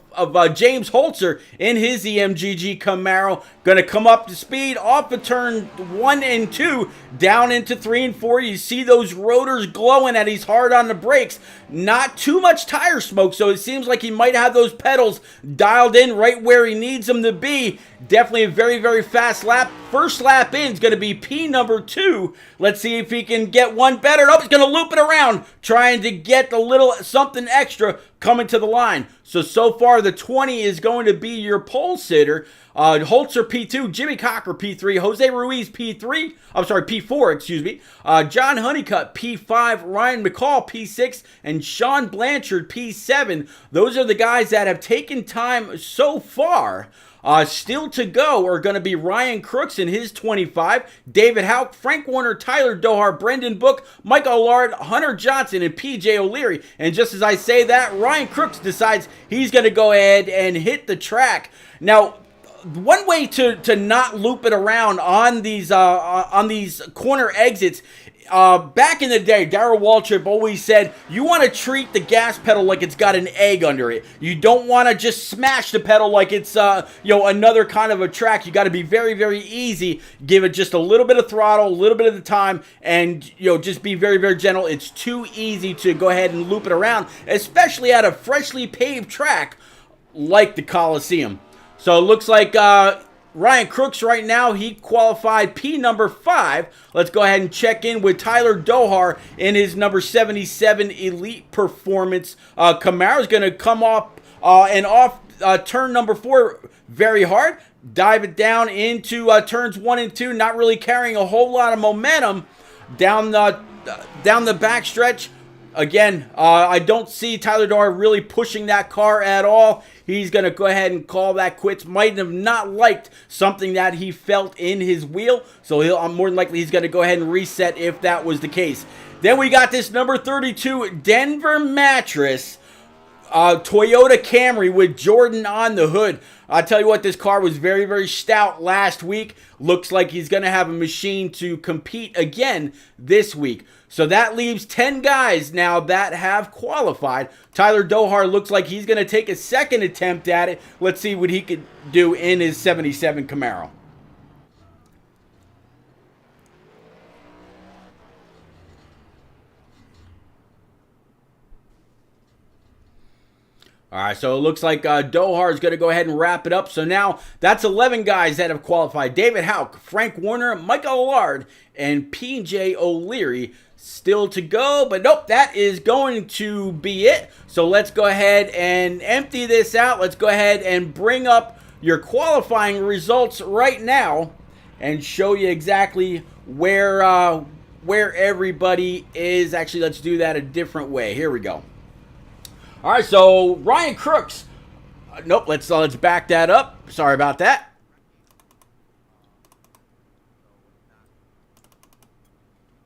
James Holzer in his EMGG Camaro. Going to come up to speed off of turn 1 and 2, down into 3 and 4. You see those rotors glowing and he's hard on the brakes. Not too much tire smoke, so it seems like he might have those pedals dialed in right where he needs them to be. Definitely a very, very fast lap. First lap in is going to be P number 2. Let's see if he can get one better. Oh, he's going to loop it around, trying to get a little something extra. coming to the line. So far, the 20 is going to be your pole sitter. Holzer P2, Jimmy Cocker P3, Jose Ruiz P3, I'm sorry, P4, excuse me. John Honeycutt P5, Ryan McCall P6, and Sean Blanchard P7. Those are the guys that have taken time so far. Still to go are going to be Ryan Crooks in his 25, David Houck, Frank Warner, Tyler Dohar, Brendan Book, Mike Allard, Hunter Johnson, and PJ O'Leary. And just as I say that, Ryan Crooks decides he's going to go ahead and hit the track. Now, one way to not loop it around on these corner exits, back in the day, Darrell Waltrip always said, you want to treat the gas pedal like it's got an egg under it. You don't want to just smash the pedal like it's another kind of a track. You got to be very, very easy. Give it just a little bit of throttle, a little bit of the time, and just be very, very gentle. It's too easy to go ahead and loop it around, especially at a freshly paved track like the Coliseum. So it looks like Ryan Crooks right now, he qualified P number 5. Let's go ahead and check in with Tyler Dohar in his number 77 Elite Performance. Camara's going to come up and off turn number 4 very hard. Dive it down into turns 1 and 2, not really carrying a whole lot of momentum down the backstretch. Again, I don't see Tyler Dohar really pushing that car at all. He's going to go ahead and call that quits. Might have not liked something that he felt in his wheel, so more than likely he's going to go ahead and reset if that was the case. Then we got this number 32 Denver Mattress Toyota Camry with Jordan on the hood. I'll tell you what, this car was very, very stout last week. Looks like he's going to have a machine to compete again this week. So that leaves 10 guys now that have qualified. Tyler Dohar looks like he's going to take a second attempt at it. Let's see what he could do in his 77 Camaro. All right, so it looks like Dohar is going to go ahead and wrap it up. So now that's 11 guys that have qualified. David Houck, Frank Warner, Michael Allard, and PJ O'Leary still to go. But nope, that is going to be it. So let's go ahead and empty this out. Let's go ahead and bring up your qualifying results right now and show you exactly where everybody is. Actually, let's do that a different way. Here we go. All right, so Ryan Crooks. Nope, let's back that up. Sorry about that.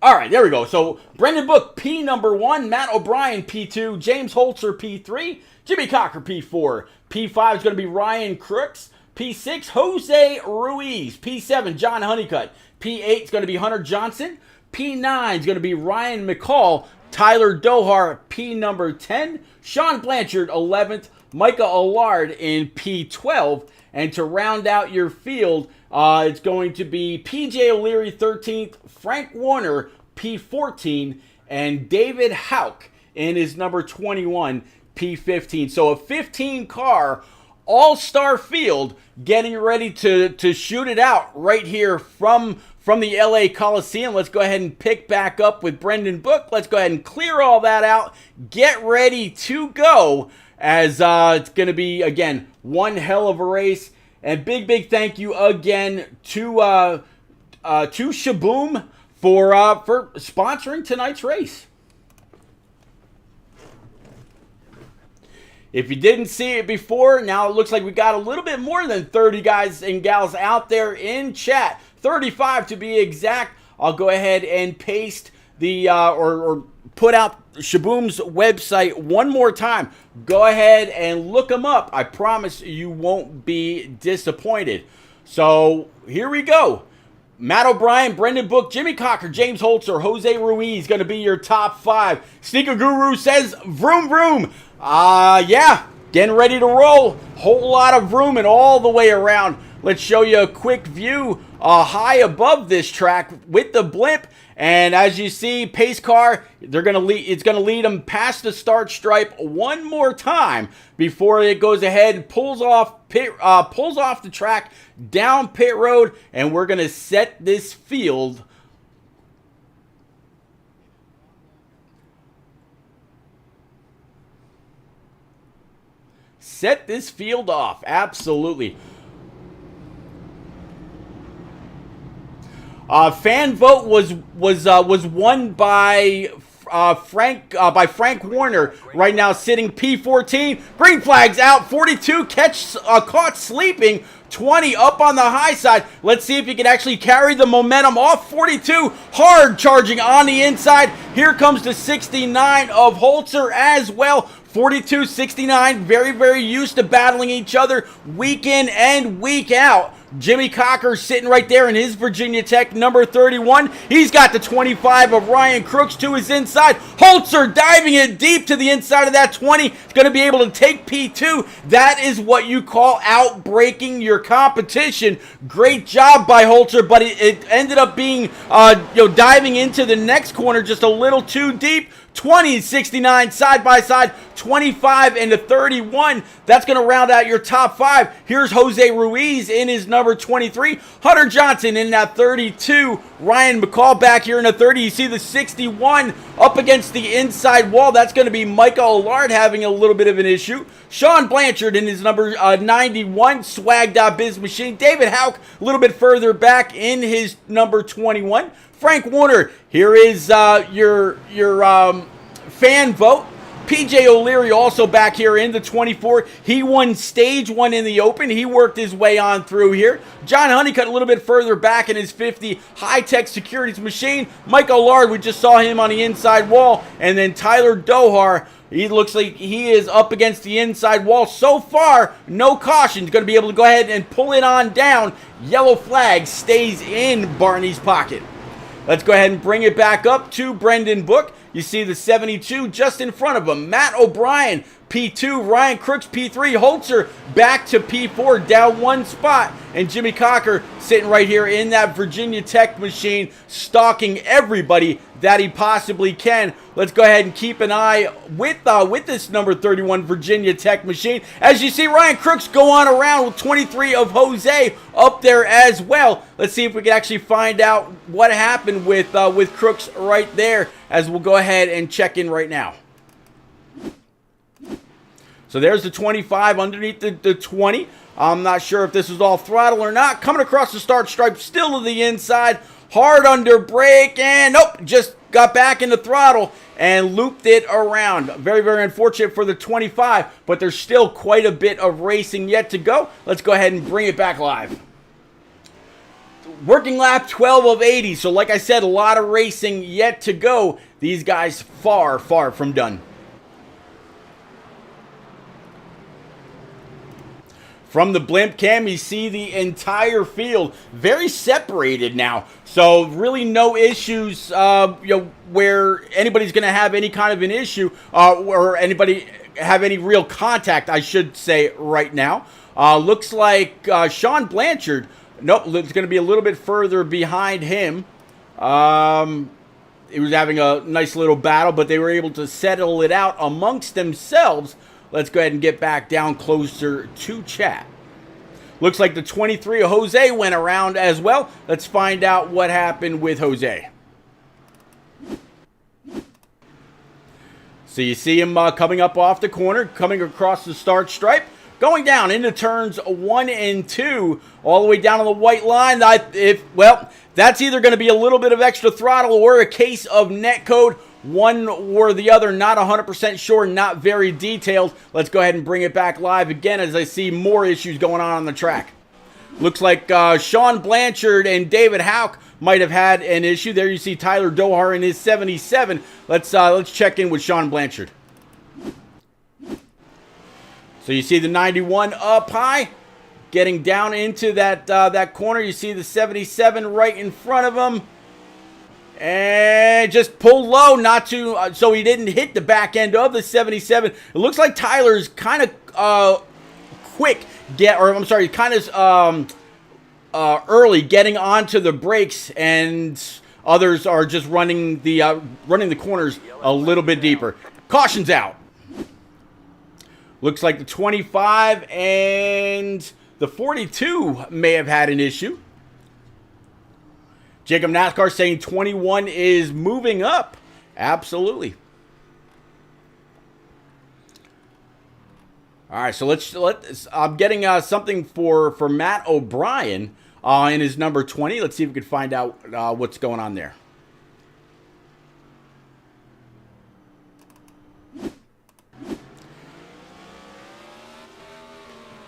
All right, there we go. So Brendan Book, P number 1, Matt O'Brien, P2, James Holzer, P3, Jimmy Cocker, P4. P5 is going to be Ryan Crooks. P6, Jose Ruiz. P7, John Honeycutt. P8 is going to be Hunter Johnson. P9 is going to be Ryan McCall. Tyler Dohar, P number 10. Sean Blanchard, 11th. Micah Allard in P12. And to round out your field, it's going to be PJ O'Leary, 13th. Frank Warner, P14. And David Houck in his number 21, P15. So a 15-car all-star field getting ready to shoot it out right here from the LA Coliseum. Let's go ahead and pick back up with Brendan Book. Let's go ahead and clear all that out. Get ready to go as it's going to be, again, one hell of a race. And big thank you again to ShaBOOM for sponsoring tonight's race. If you didn't see it before, now it looks like we got a little bit more than 30 guys and gals out there in chat. 35 to be exact. I'll go ahead and paste the or put out ShaBOOM's website one more time. Go ahead and look them up. I promise you won't be disappointed. So here we go. Matt O'Brien, Brendan Book, Jimmy Cocker, James Holzer, Jose Ruiz going to be your top 5. Sneaker Guru says vroom vroom. Yeah, getting ready to roll. Whole lot of vroom and all the way around. Let's show you a quick view high above this track with the blimp. And as you see, pace car, it's gonna lead them past the start stripe one more time before it goes ahead and pulls off the track down pit road, and we're gonna set this field. set this field off. Absolutely. Fan vote was won by Frank Warner. Right now sitting P14. Green flags out. 42 caught sleeping. 20 up on the high side. Let's see if he can actually carry the momentum off 42. Hard charging on the inside. Here comes the 69 of Holzer as well. 42, 69, very, very used to battling each other week in and week out. Jimmy Cocker sitting right there in his Virginia Tech number 31. He's got the 25 of Ryan Crooks to his inside. Holzer diving it deep to the inside of that 20. He's going to be able to take P2. That is what you call outbreaking your competition. Great job by Holzer, but it ended up being, diving into the next corner just a little too deep. 20, 69, side by side, 25 and a 31. That's going to round out your top 5. Here's Jose Ruiz in his number 23. Hunter Johnson in that 32. Ryan McCall back here in the 30. You see the 61 up against the inside wall. That's going to be Micah Allard having a little bit of an issue. Sean Blanchard in his number 91. Swagged out Biz Machine. David Houck a little bit further back in his number 21. Frank Warner, here is your fan vote. PJ O'Leary also back here in the 24. He won stage 1 in the open. He worked his way on through here. John Honeycutt a little bit further back in his 50. High-tech securities machine. Mike Allard, we just saw him on the inside wall. And then Tyler Dohar, he looks like he is up against the inside wall. So far, no caution. He's going to be able to go ahead and pull it on down. Yellow flag stays in Barney's pocket. Let's go ahead and bring it back up to Brendan Book. You see the 72 just in front of him. Matt O'Brien, P2. Ryan Crooks, P3. Holzer back to P4, down 1 spot. And Jimmy Cocker sitting right here in that Virginia Tech machine, stalking everybody that he possibly can. Let's go ahead and keep an eye with this number 31 Virginia Tech machine. As you see, Ryan Crooks go on around with 23 of Jose up there as well. Let's see if we can actually find out what happened with Crooks right there, as we'll go ahead and check in right now. So there's the 25 underneath the 20. I'm not sure if this is all throttle or not. Coming across the start stripe, still to the inside. Hard under brake, and nope, just got back in the throttle and looped it around. Very, very unfortunate for the 25, but there's still quite a bit of racing yet to go. Let's go ahead and bring it back live. Working lap 12 of 80, so like I said, a lot of racing yet to go. These guys far, far from done. From the blimp cam, you see the entire field very separated now. So really no issues, where anybody's going to have any kind of an issue, or anybody have any real contact, I should say, right now. Looks like Sean Blanchard, nope, it's going to be a little bit further behind him. He was having a nice little battle, but they were able to settle it out amongst themselves. Let's go ahead and get back down closer to chat. Looks like the 23 of Jose went around as well. Let's find out what happened with Jose. So you see him coming up off the corner, coming across the start stripe, going down into turns 1 and 2, all the way down on the white line. That's either going to be a little bit of extra throttle or a case of netcode. One or the other, not 100% sure, not very detailed. Let's go ahead and bring it back live again as I see more issues going on the track. Looks like Sean Blanchard and David Houck might have had an issue. There you see Tyler Dohar in his 77. Let's check in with Sean Blanchard. So you see the 91 up high, getting down into that corner. You see the 77 right in front of him. And just pulled low, not to, so he didn't hit the back end of the 77. It looks like Tyler's kind of early getting onto the brakes, and others are just running the corners a little bit deeper. Caution's out. Looks like the 25 and the 42 may have had an issue. Jacob NASCAR saying 21 is moving up. Absolutely. All right, so I'm getting something for Matt O'Brien in his number 20. Let's see if we can find out what's going on there.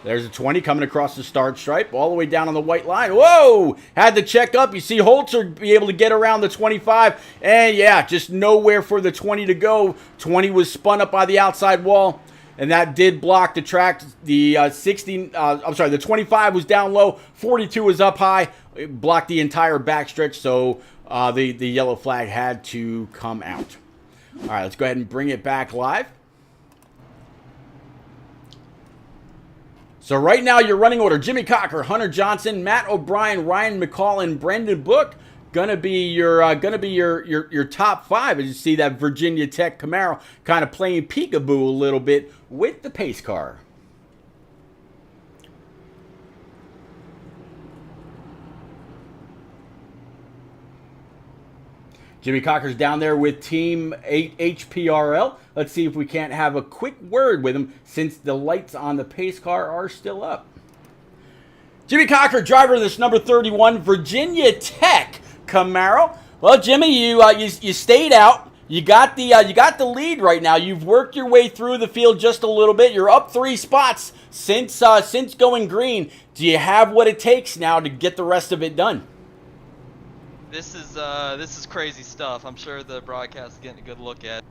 There's a 20 coming across the start stripe, all the way down on the white line. Whoa! Had to check up. You see Holzer be able to get around the 25. And yeah, just nowhere for the 20 to go. 20 was spun up by the outside wall. And that did block the track. The the 25 was down low. 42 was up high. It blocked the entire backstretch. So the yellow flag had to come out. All right, let's go ahead and bring it back live. So right now, your running order: Jimmy Cocker, Hunter Johnson, Matt O'Brien, Ryan McCall, and Brendan Book. Gonna be your top 5. As you see that Virginia Tech Camaro kind of playing peekaboo a little bit with the pace car. Jimmy Cocker's down there with Team HPRL. Let's see if we can't have a quick word with him since the lights on the pace car are still up. Jimmy Cocker, driver of this number 31 Virginia Tech Camaro. Well, Jimmy, you stayed out. You got the lead right now. You've worked your way through the field just a little bit. You're up 3 spots since going green. Do you have what it takes now to get the rest of it done? This is crazy stuff. I'm sure the broadcast is getting a good look at.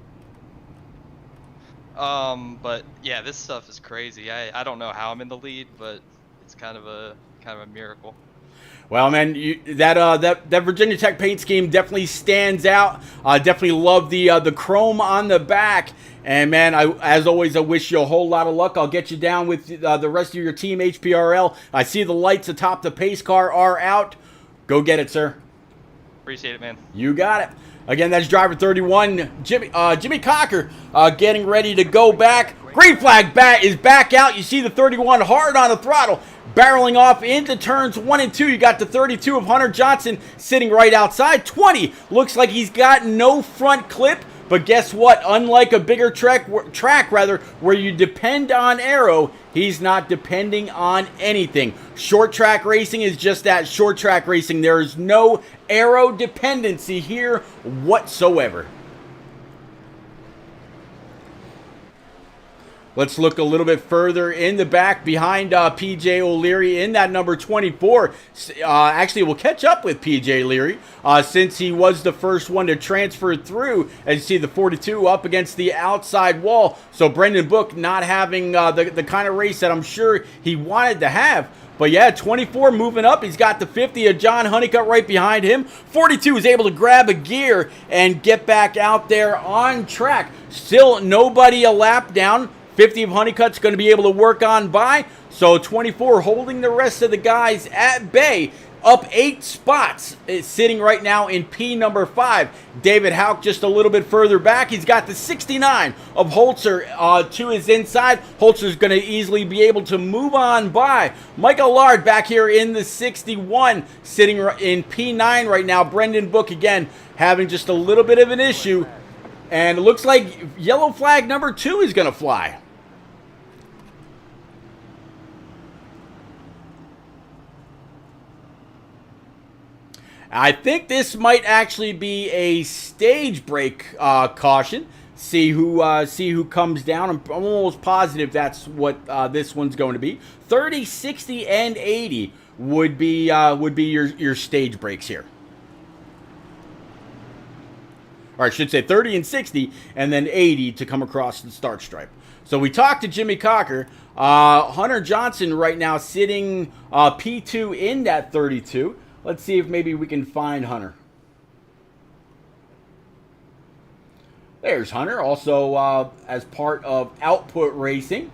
But yeah, this stuff is crazy. I don't know how I'm in the lead, but it's kind of a miracle. Well, man, that Virginia Tech paint scheme definitely stands out. Definitely love the chrome on the back. And man, as always, I wish you a whole lot of luck. I'll get you down with the rest of your team, HPRL. I see the lights atop the pace car are out. Go get it, sir. Appreciate it, man. You got it. Again, that's driver 31, Jimmy Cocker, getting ready to go back. Green flag is back out. You see the 31 hard on the throttle, barreling off into turns 1 and 2. You got the 32 of Hunter Johnson sitting right outside. 20 looks like he's got no front clip. But guess what? Unlike a bigger track where you depend on aero, he's not depending on anything. Short track racing is just that, short track racing. There is no aero dependency here whatsoever. Let's look a little bit further in the back behind P.J. O'Leary in that number 24. Actually, we'll catch up with P.J. Leary since he was the first one to transfer through. As you see, the 42 up against the outside wall. So Brendan Book not having the kind of race that I'm sure he wanted to have. But yeah, 24 moving up. He's got the 50 of John Honeycutt right behind him. 42 is able to grab a gear and get back out there on track. Still nobody a lap down. 50 of Honeycutt's going to be able to work on by. So 24 holding the rest of the guys at bay. Up 8 spots. It's sitting right now in P number 5. David Houck just a little bit further back. He's got the 69 of Holzer to his inside. Holzer's going to easily be able to move on by. Michael Lard back here in the 61. Sitting in P9 right now. Brendan Book again having just a little bit of an issue. And it looks like yellow flag number 2 is going to fly. I think this might actually be a stage break caution. See who comes down. I'm almost positive that's what this one's going to be. 30, 60, and 80 would be your stage breaks here. Or I should say 30 and 60, and then 80 to come across the start stripe. So we talked to Jimmy Cocker. Hunter Johnson right now sitting P2 in that 32. Let's see if maybe we can find Hunter. There's Hunter, also as part of Output Racing.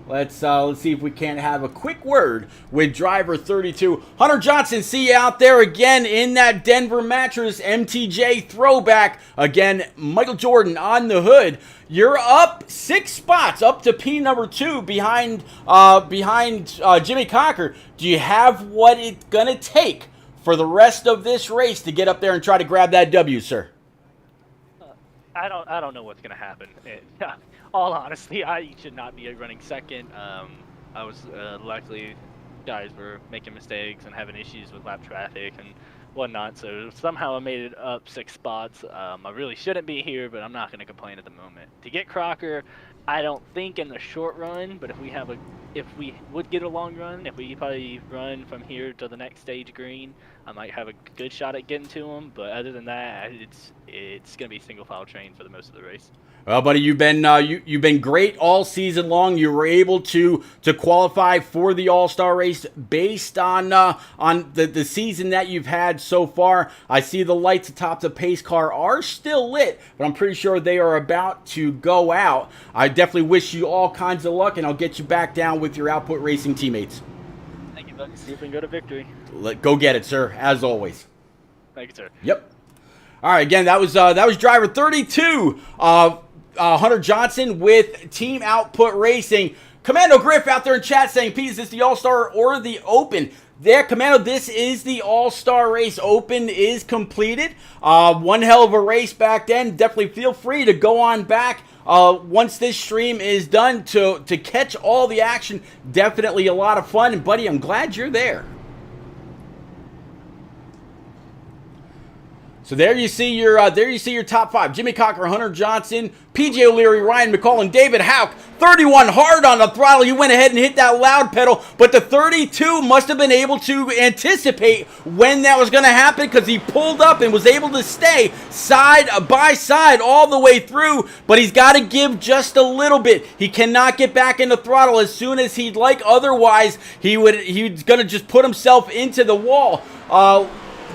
Let's see if we can't have a quick word with driver 32. Hunter Johnson, see you out there again in that Denver Mattress MTJ throwback. Again, Michael Jordan on the hood. You're up 6 spots, up to P number 2 behind Jimmy Cocker. Do you have what it's going to take for the rest of this race to get up there and try to grab that W, sir? I don't know what's gonna happen. All honesty, I should not be running second. I was luckily guys were making mistakes and having issues with lap traffic and whatnot. So somehow I made it up 6 spots. I really shouldn't be here, but I'm not gonna complain at the moment. To get Crocker, I don't think in the short run, but if we would get a long run, if we probably run from here to the next stage green, I might have a good shot at getting to him. But other than that, it's gonna be single file train for the most of the race. Well, buddy, you've been great all season long. You were able to qualify for the All-Star race based on the season that you've had so far. I see the lights atop the pace car are still lit, but I'm pretty sure they are about to go out. I definitely wish you all kinds of luck, and I'll get you back down with your Output Racing teammates. Thank you, Buck. See if we can go to victory. Go get it, sir. As always. Thank you, sir. Yep. All right. Again, that was driver 32. Hunter Johnson with Team Output Racing. Commando Griff out there in chat saying, Pete, is this the All-Star or the Open? There, Commando, this is the All-Star race. Open is completed. One hell of a race back then. Definitely feel free to go on back once this stream is done to catch all the action. Definitely a lot of fun. And, buddy, I'm glad you're there. So there you see your top 5. Jimmy Cocker, Hunter Johnson, PJ O'Leary, Ryan McCall, and David Houck. 31 hard on the throttle. You went ahead and hit that loud pedal, but the 32 must have been able to anticipate when that was going to happen because he pulled up and was able to stay side by side all the way through, but he's got to give just a little bit. He cannot get back in the throttle as soon as he'd like. Otherwise, he's going to just put himself into the wall.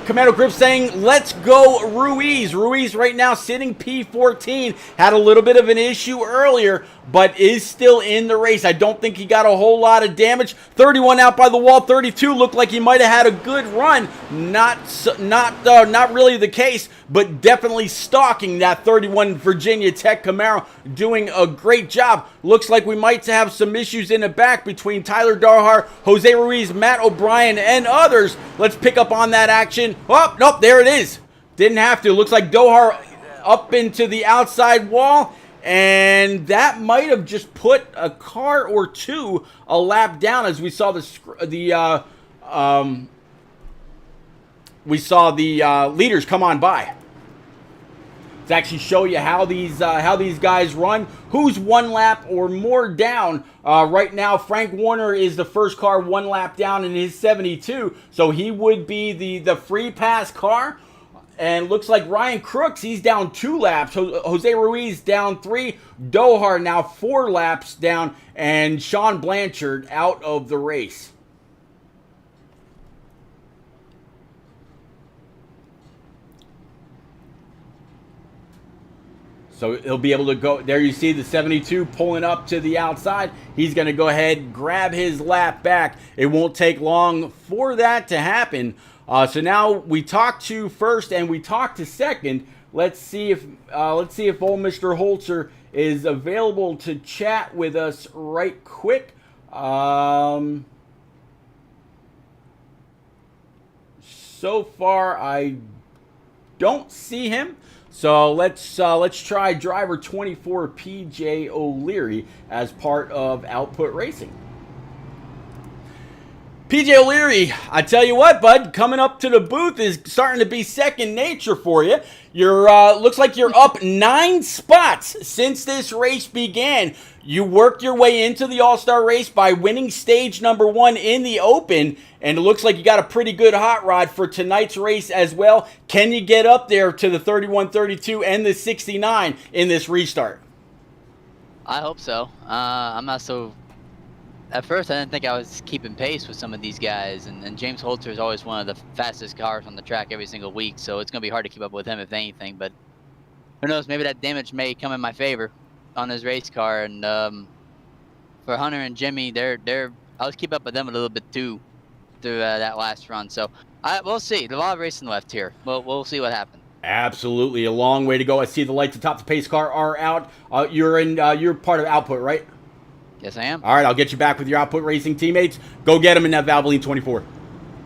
Commando Grip saying, let's go Ruiz. Ruiz right now sitting P14. Had a little bit of an issue earlier, but is still in the race. I don't think he got a whole lot of damage. 31 out by the wall. 32 looked like he might have had a good run. Not really the case, but definitely stalking that 31 Virginia Tech Camaro. Doing a great job. Looks like we might have some issues in the back between Tyler Darhar, Jose Ruiz, Matt O'Brien, and others. Let's pick up on that action. Oh, nope, there it is. Didn't have to. Looks like Dohar up into the outside wall, and that might have just put a car or two a lap down as we saw the leaders come on by. To actually show you how these guys run, who's one lap or more down. Right now, Frank Warner is the first car one lap down in his 72, so he would be the free pass car. And looks like Ryan Crooks, he's down 2 laps. Jose Ruiz down 3. Dohar now 4 laps down, and Sean Blanchard out of the race. So he'll be able to go. There you see the 72 pulling up to the outside. He's going to go ahead, grab his lap back. It won't take long for that to happen. So now we talk to first and we talk to second. Let's see if old Mr. Holzer is available to chat with us right quick. So far, I don't see him. So let's try driver 24 PJ O'Leary as part of Output Racing. PJ O'Leary, I tell you what, bud, coming up to the booth is starting to be second nature for you. You're looks like you're up 9 spots since this race began. You worked your way into the All-Star race by winning stage number 1 in the Open, and it looks like you got a pretty good hot rod for tonight's race as well. Can you get up there to the 31, 32, and the 69 in this restart? I hope so. I'm not so... At first, I didn't think I was keeping pace with some of these guys, and James Holter is always one of the fastest cars on the track every single week, so it's going to be hard to keep up with him if anything, but who knows, maybe that damage may come in my favor on his race car, and for Hunter and Jimmy, I was keeping up with them a little bit too through that last run, so we'll see. There's a lot of racing left here. We'll see what happens. Absolutely, a long way to go. I see the lights atop the pace car are out. You're part of Output, right? Yes, I am. All right, I'll get you back with your Output Racing teammates. Go get them in that Valvoline 24.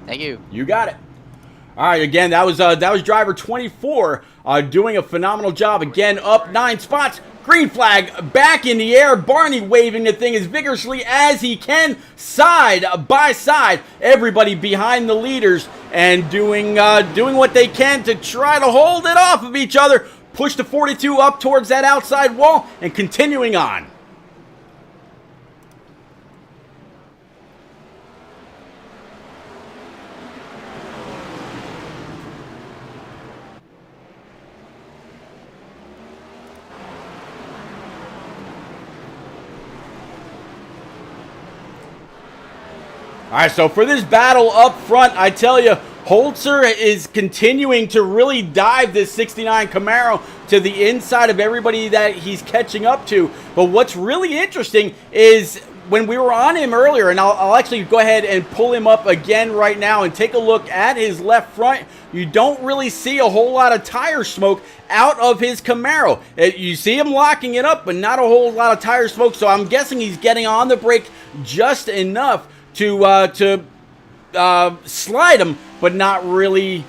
Thank you. You got it. All right, again, that was driver 24 doing a phenomenal job. Again, up 9 spots. Green flag back in the air. Barney waving the thing as vigorously as he can, side by side. Everybody behind the leaders and doing what they can to try to hold it off of each other. Push the 42 up towards that outside wall and continuing on. All right, so for this battle up front, I tell you, Holzer is continuing to really dive this 69 Camaro to the inside of everybody that he's catching up to. But what's really interesting is when we were on him earlier, and I'll actually go ahead and pull him up again right now and take a look at his left front, you don't really see a whole lot of tire smoke out of his Camaro. You see him locking it up, but not a whole lot of tire smoke, so I'm guessing he's getting on the brake just enough to slide him, but not really,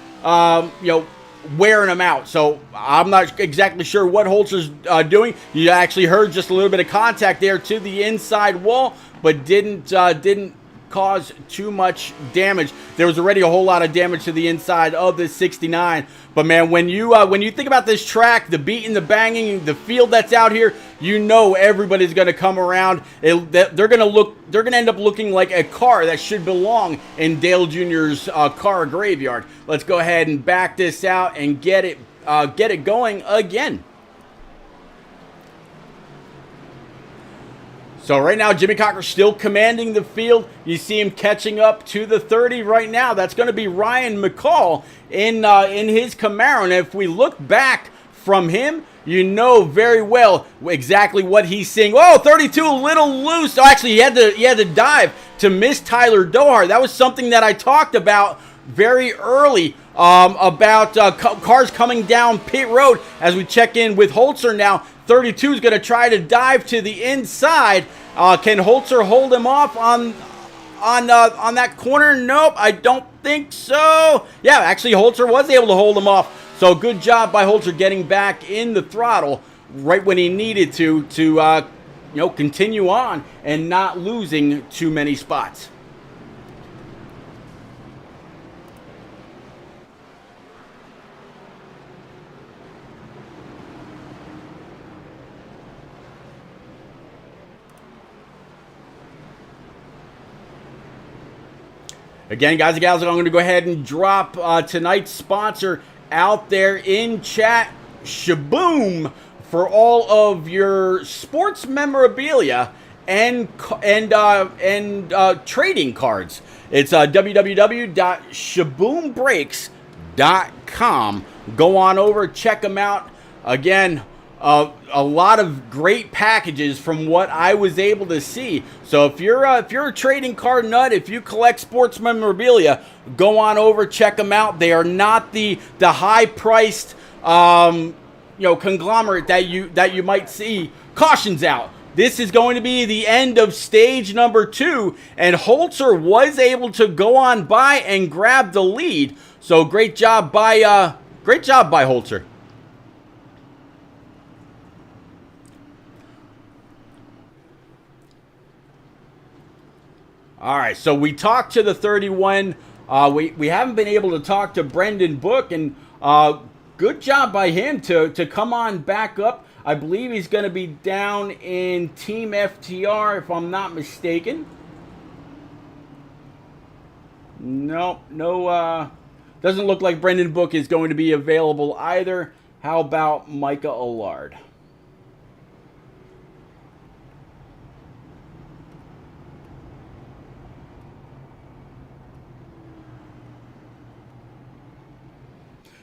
wearing him out. So I'm not exactly sure what Holzer's doing. You actually heard just a little bit of contact there to the inside wall, but didn't cause too much damage. There was already a whole lot of damage to the inside of this 69. But man, when you think about this track, the beating, the banging, the field that's out here, you know everybody's going to come around. They're going to end up looking like a car that should belong in Dale Jr.'s car graveyard. Let's go ahead and back this out and get it going again. So right now, Jimmy Cocker still commanding the field. You see him catching up to the 30 right now. That's going to be Ryan McCall in his Camaro. And if we look back from him, you know very well exactly what he's seeing. Oh, 32 a little loose. Oh, actually, he had to dive to miss Tyler Dohar. That was something that I talked about very early about cars coming down pit road. As we check in with Holzer now, 32 is going to try to dive to the inside. Can Holzer hold him off on that corner? Nope, I don't think so. Yeah, actually, Holzer was able to hold him off. So good job by Holzer getting back in the throttle right when he needed to continue on and not losing too many spots. Again, guys and gals, I'm going to go ahead and drop tonight's sponsor out there in chat, ShaBOOM, for all of your sports memorabilia and trading cards. It's www.shaboombrakes.com. Go on over, check them out. Again, a lot of great packages from what I was able to see. So if you're a trading card nut, if you collect sports memorabilia, go on over, check them out. They are not the high priced conglomerate that you might see. Cautions out. This is going to be the end of stage number 2, and Holzer was able to go on by and grab the lead. So great job by Holzer. All right, so we talked to the 31. We haven't been able to talk to Brendan Book, and good job by him to come on back up. I believe he's going to be down in Team FTR, if I'm not mistaken. No, doesn't look like Brendan Book is going to be available either. How about Micah Allard?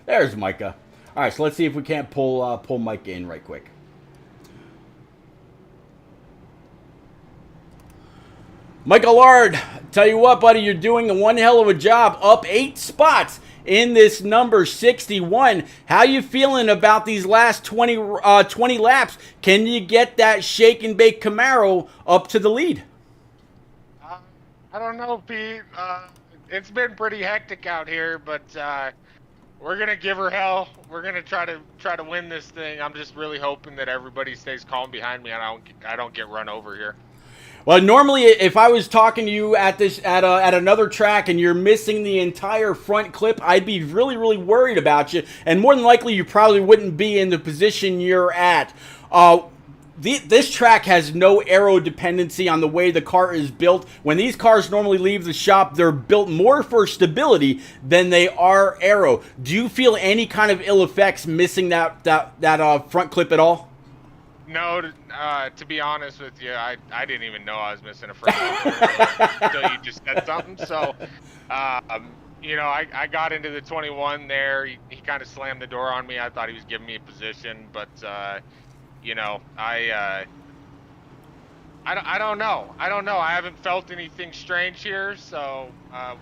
There's Micah. All right, so let's see if we can't pull Micah in right quick. Micah Allard, tell you what, buddy, you're doing one hell of a job. Up 8 spots in this number 61. How you feeling about these last 20 laps? Can you get that shake and bake Camaro up to the lead? I don't know, Pete. it's been pretty hectic out here, but we're gonna give her hell. We're gonna try to win this thing. I'm just really hoping that everybody stays calm behind me and I don't get run over here. Well, normally, if I was talking to you at another track and you're missing the entire front clip, I'd be really, really worried about you. And more than likely, you probably wouldn't be in the position you're at. This track has no aero dependency on the way the car is built. When these cars normally leave the shop, they're built more for stability than they are aero. Do you feel any kind of ill effects missing that front clip at all? No, to be honest with you, I didn't even know I was missing a front until you just said something. So, you know, I got into the 21 there. He kind of slammed the door on me. I thought he was giving me a position, but you know, I don't know. I don't know. I haven't felt anything strange here, so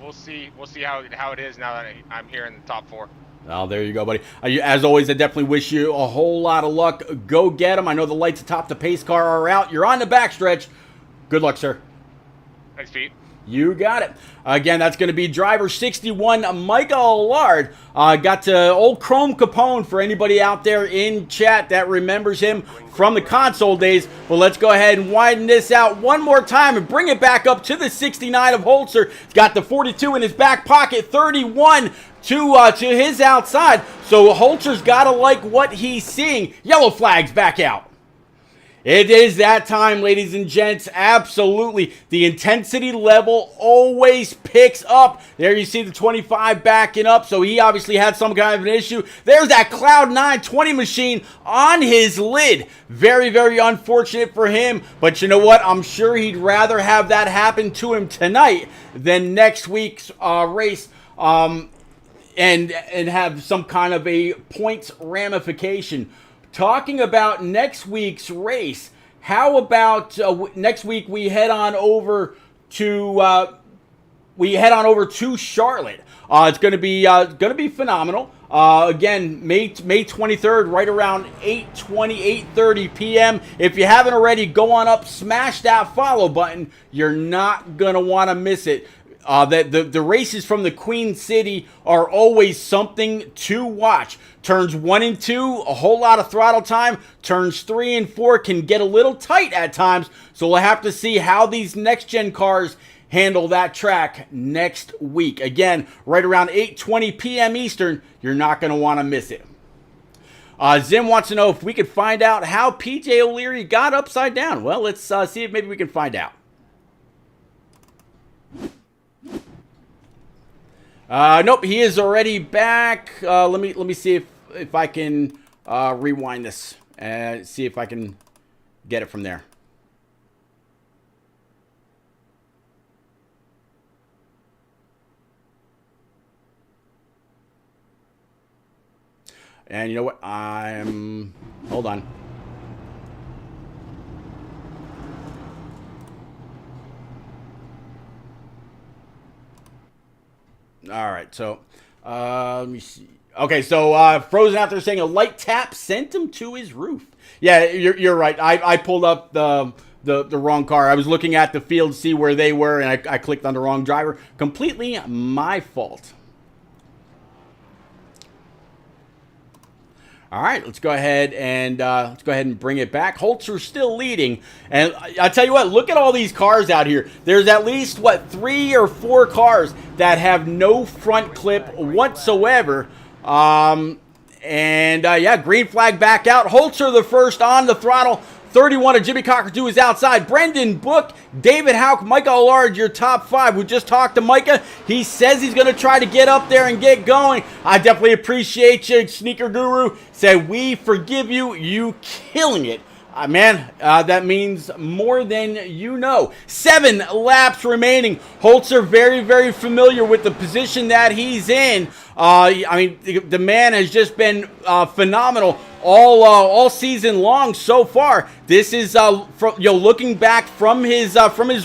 we'll see how it is now that I'm here in the top 4. Oh, there you go, buddy. As always, I definitely wish you a whole lot of luck. Go get them. I know the lights atop the pace car are out. You're on the backstretch. Good luck, sir. Thanks, Pete. You got it. Again, that's going to be driver 61, Micah Allard. Got to old Chrome Capone for anybody out there in chat that remembers him from the console days. But let's go ahead and widen this out one more time and bring it back up to the 69 of Holzer. He's got the 42 in his back pocket, 31 to his outside. So Holzer's got to like what he's seeing. Yellow flags back out. It is that time, ladies and gents. Absolutely. The intensity level always picks up. There you see the 25 backing up, so he obviously had some kind of an issue. There's that Cloud 920 machine on his lid. Very, very unfortunate for him, but you know what? I'm sure he'd rather have that happen to him tonight than next week's race. And have some kind of a points ramification. Talking about next week's race, how about next week we head on over to Charlotte. It's going to be phenomenal. Again, May 23rd, right around 8:30 p.m. If you haven't already, go on up, smash that follow button. You're not going to want to miss it. The races from the Queen City are always something to watch. Turns 1 and 2, a whole lot of throttle time. Turns 3 and 4 can get a little tight at times. So we'll have to see how these next-gen cars handle that track next week. Again, right around 8:20 p.m. Eastern, you're not going to want to miss it. Zim wants to know if we could find out how PJ O'Leary got upside down. Well, let's see if maybe we can find out. Nope, he is already back. Let me see if I can rewind this and see if I can get it from there. And you know what? Hold on. All right, so let me see. Okay, so Frozen out there saying a light tap sent him to his roof. Yeah, you're right. I pulled up the wrong car. I was looking at the field to see where they were, and I clicked on the wrong driver. Completely my fault. All right, let's go ahead and bring it back. Holtzer's still leading, and I tell you what, look at all these cars out here. There's at least 3 or 4 cars that have no front clip whatsoever. Yeah, green flag back out. Holzer the first on the throttle. 31 of Jimmy Cockatoo is outside. Brendan Book, David Houck, Micah Allard, your top 5. We just talked to Micah. He says he's going to try to get up there and get going. I definitely appreciate you, Sneaker Guru. Say, we forgive you. You killing it. Man, that means more than you know. 7 laps remaining. Holzer very, very familiar with the position that he's in. I mean, the man has just been phenomenal all season long so far. This is looking back from his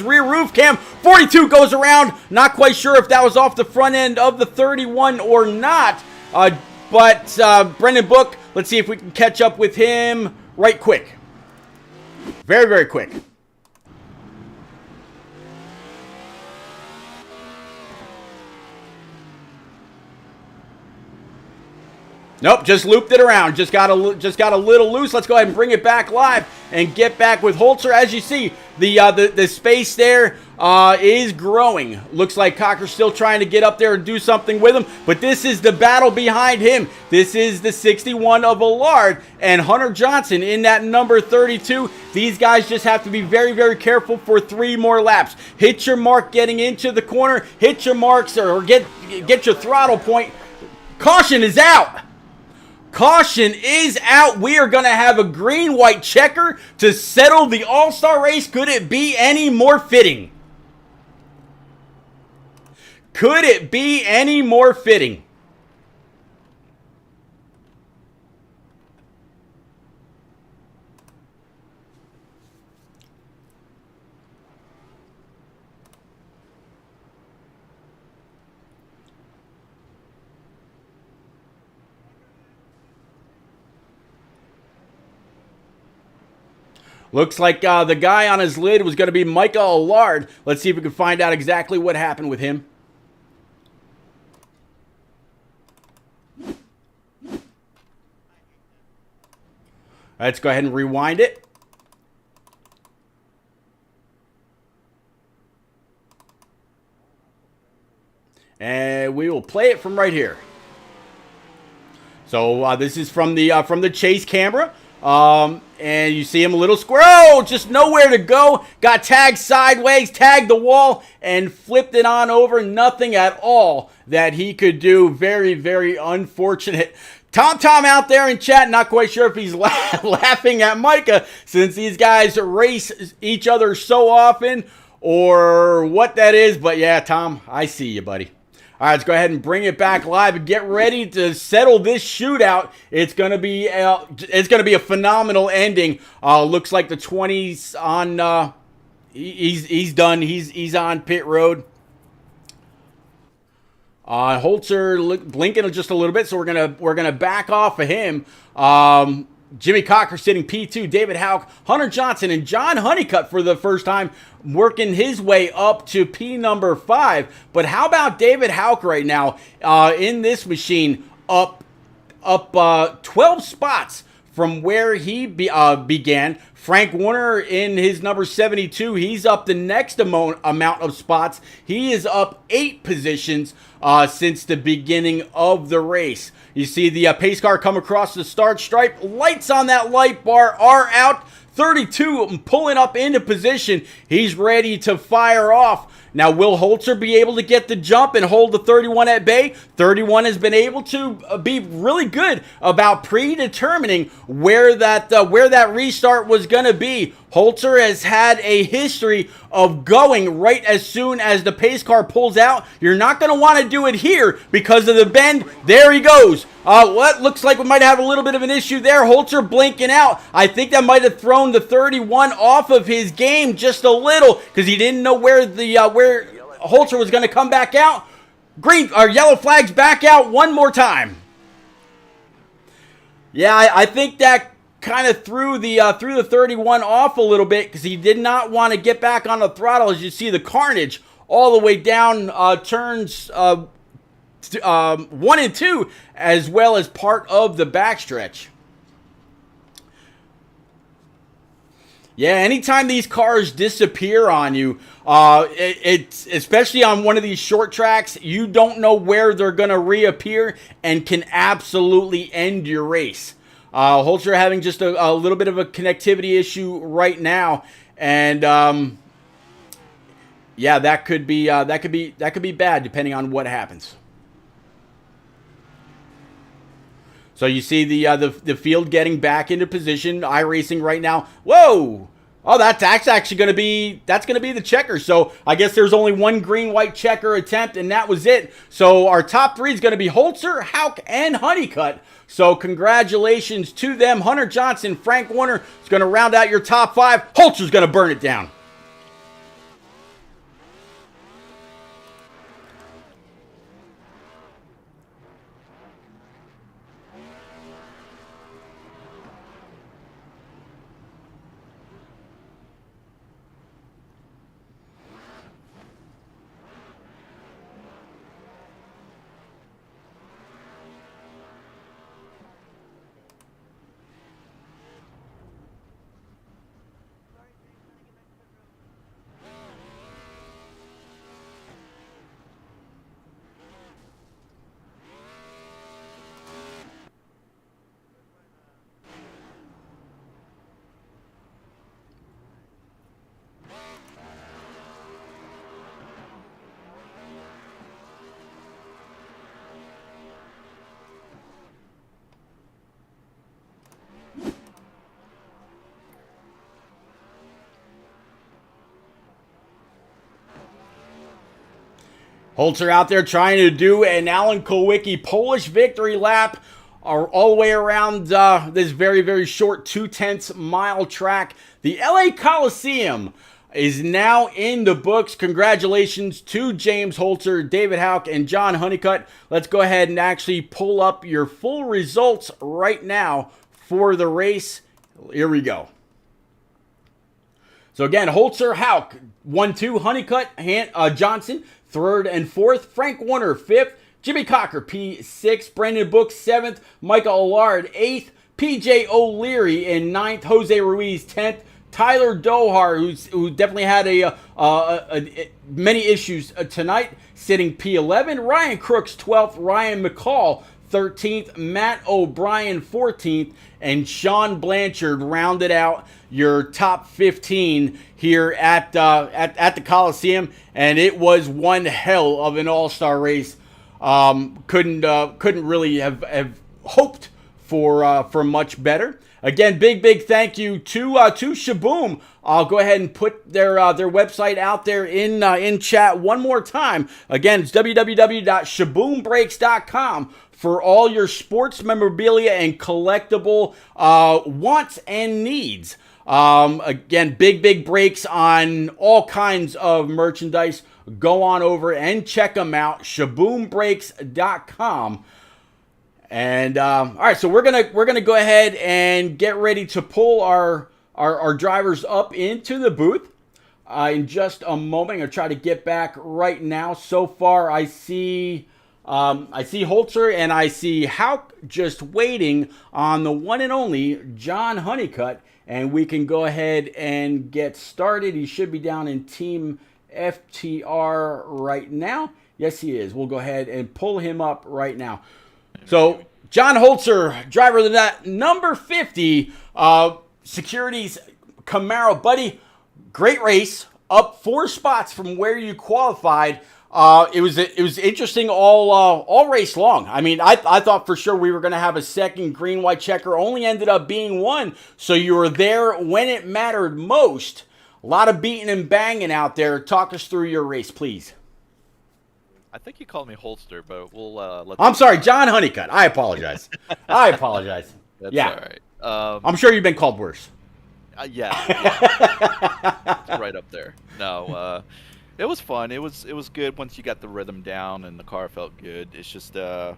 rear roof cam. 42 goes around. Not quite sure if that was off the front end of the 31 or not. But Brendan Book, let's see if we can catch up with him right quick. Very, very quick. Nope, just looped it around. Just got a little loose. Let's go ahead and bring it back live and get back with Holzer. As you see, the space there is growing. Looks like Cocker's still trying to get up there and do something with him, but this is the battle behind him. This is the 61 of Allard and Hunter Johnson in that number 32. These guys just have to be very, very careful for 3 more laps. Hit your mark getting into the corner. Hit your marks or get your throttle point. Caution is out. Caution is out. We are going to have a green-white checker to settle the All-Star race. Could it be any more fitting? Could it be any more fitting? Looks like the guy on his lid was going to be Michael Allard. Let's see if we can find out exactly what happened with him. Let's go ahead and rewind it. And we will play it from right here. So this is from the chase camera. And you see him a little squirrel, just nowhere to go. Got tagged sideways, tagged the wall, and flipped it on over. Nothing at all that he could do. Very, very unfortunate. Tom out there in chat, not quite sure if he's laughing at Micah since these guys race each other so often or what that is. But yeah, Tom, I see you, buddy. All right, let's go ahead and bring it back live and get ready to settle this shootout. It's gonna be a phenomenal ending. Looks like the 20's on. He's done. He's on pit road. Holzer blinking just a little bit, so we're gonna back off of him. Jimmy Cocker sitting P2, David Houck, Hunter Johnson, and John Honeycutt for the first time working his way up to P number 5. But how about David Houck right now in this machine up 12 spots from where he began. Frank Warner in his number 72, he's up the next amount of spots. He is up 8 positions since the beginning of the race. You see the pace car come across the start stripe. Lights on that light bar are out. 32 pulling up into position. He's ready to fire off. Now, will Holzer be able to get the jump and hold the 31 at bay? 31 has been able to be really good about predetermining where that restart was going to be. Holzer has had a history of going right as soon as the pace car pulls out. You're not going to want to do it here because of the bend. There he goes. What looks like we might have a little bit of an issue there. Holzer blinking out. I think that might have thrown the 31 off of his game just a little because he didn't know where Holzer was going to come back out. Green or yellow flags back out one more time. Yeah, I think that kind of threw the 31 off a little bit because he did not want to get back on the throttle. As you see the carnage all the way down turns 1 and 2, as well as part of the backstretch. Yeah, anytime these cars disappear on you, it's especially on one of these short tracks, you don't know where they're going to reappear and can absolutely end your race. Holzer having just a little bit of a connectivity issue right now, and yeah, that could be bad depending on what happens. So you see the field getting back into position. iRacing right now. Whoa! Oh, that's actually going to be the checker. So I guess there's only one green-white checker attempt, and that was it. So our top 3 is going to be Holzer, Houck, and Honeycutt. So congratulations to them. Hunter Johnson, Frank Warner is going to round out your top 5. Holzer's going to burn it down. Holzer out there trying to do an Alan Kulwicki Polish victory lap all the way around this very, very short 0.2 mile track. The LA Coliseum is now in the books. Congratulations to James Holzer, David Houck, and John Honeycutt. Let's go ahead and actually pull up your full results right now for the race. Here we go. So again, Holzer, Houck, 1-2, Honeycutt, Johnson, 3rd and 4th, Frank Warner, 5th, Jimmy Cocker, P6, Brandon Book, 7th, Michael Allard, 8th, PJ O'Leary in 9th, Jose Ruiz, 10th, Tyler Dohar, who definitely had many issues tonight, sitting P11, Ryan Crooks, 12th, Ryan McCall, 13th, Matt O'Brien, 14th, and Sean Blanchard rounded out your top 15 here at the Coliseum, and it was one hell of an all-star race. Couldn't really have hoped for much better. Again, big thank you to ShaBOOM. I'll go ahead and put their website out there in chat one more time. Again, it's www.shaboombrakes.com for all your sports memorabilia and collectible wants and needs. Again, big breaks on all kinds of merchandise. Go on over and check them out. ShaBOOMBrakes.com. And all right, so we're gonna go ahead and get ready to pull our drivers up into the booth in just a moment. I'm gonna try to get back right now. So far, I see Holzer and I see Houck just waiting on the one and only John Honeycutt, and we can go ahead and get started. He should be down in Team FTR right now. Yes, he is. We'll go ahead and pull him up right now. So, John Holzer, driver of that number 50, Securities Camaro. Buddy, great race. Up 4 spots from where you qualified. It was interesting all race long. I mean, I thought for sure we were going to have a second green-white checker. Only ended up being one. So you were there when it mattered most. A lot of beating and banging out there. Talk us through your race, please. I think you called me Holster, but we'll let. I'm sorry, John Honeycutt. I apologize. That's all right. I'm sure you've been called worse. Yeah. It's right up there. No, it was fun. It was good once you got the rhythm down and the car felt good. It's just it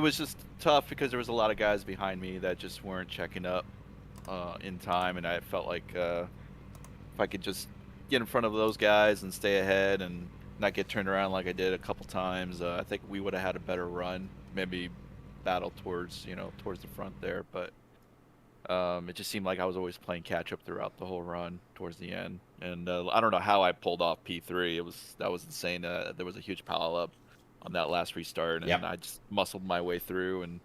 was just tough because there was a lot of guys behind me that just weren't checking up in time, and I felt like if I could just get in front of those guys and stay ahead and not get turned around like I did a couple times, I think we would have had a better run. Maybe battle towards the front there, but it just seemed like I was always playing catch up throughout the whole run towards the end. And I don't know how I pulled off P3. That was insane. There was a huge pile up on that last restart, and I just muscled my way through and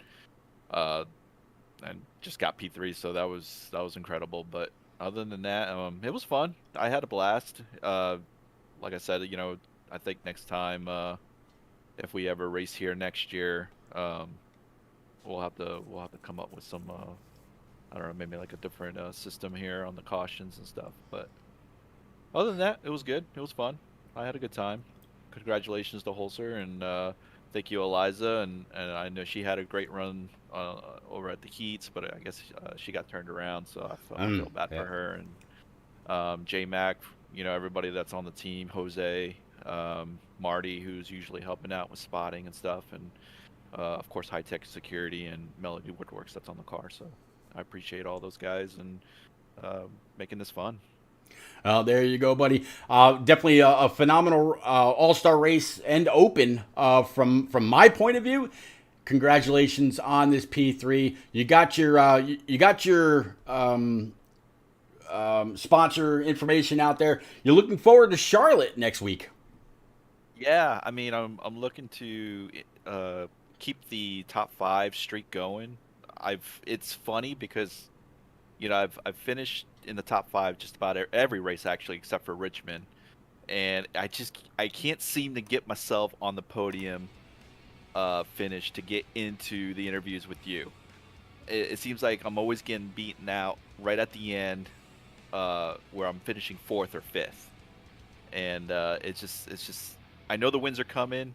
just got P3. So that was incredible. But other than that, it was fun. I had a blast. Like I said, I think next time, if we ever race here next year, we'll have to come up with some, I don't know, maybe like a different system here on the cautions and stuff. But other than that, it was good. It was fun. I had a good time. Congratulations to Holzer, and thank you, Eliza. And I know she had a great run over at the heats, but I guess she got turned around, so I feel bad for her. And J Mac, everybody that's on the team, Jose. Marty, who's usually helping out with spotting and stuff, and of course High Tech Security and Melody Woodworks that's on the car. So I appreciate all those guys and making this fun. There you go, buddy. Definitely a phenomenal all-star race and open from my point of view. Congratulations on this P3. You got your sponsor information out there. You're looking forward to Charlotte next week. Yeah, I mean, I'm looking to keep the top 5 streak going. It's funny because I've finished in the top 5 just about every race actually, except for Richmond, and I can't seem to get myself on the podium finish to get into the interviews with you. It seems like I'm always getting beaten out right at the end, where I'm finishing 4th or 5th, and it's just I know the wins are coming.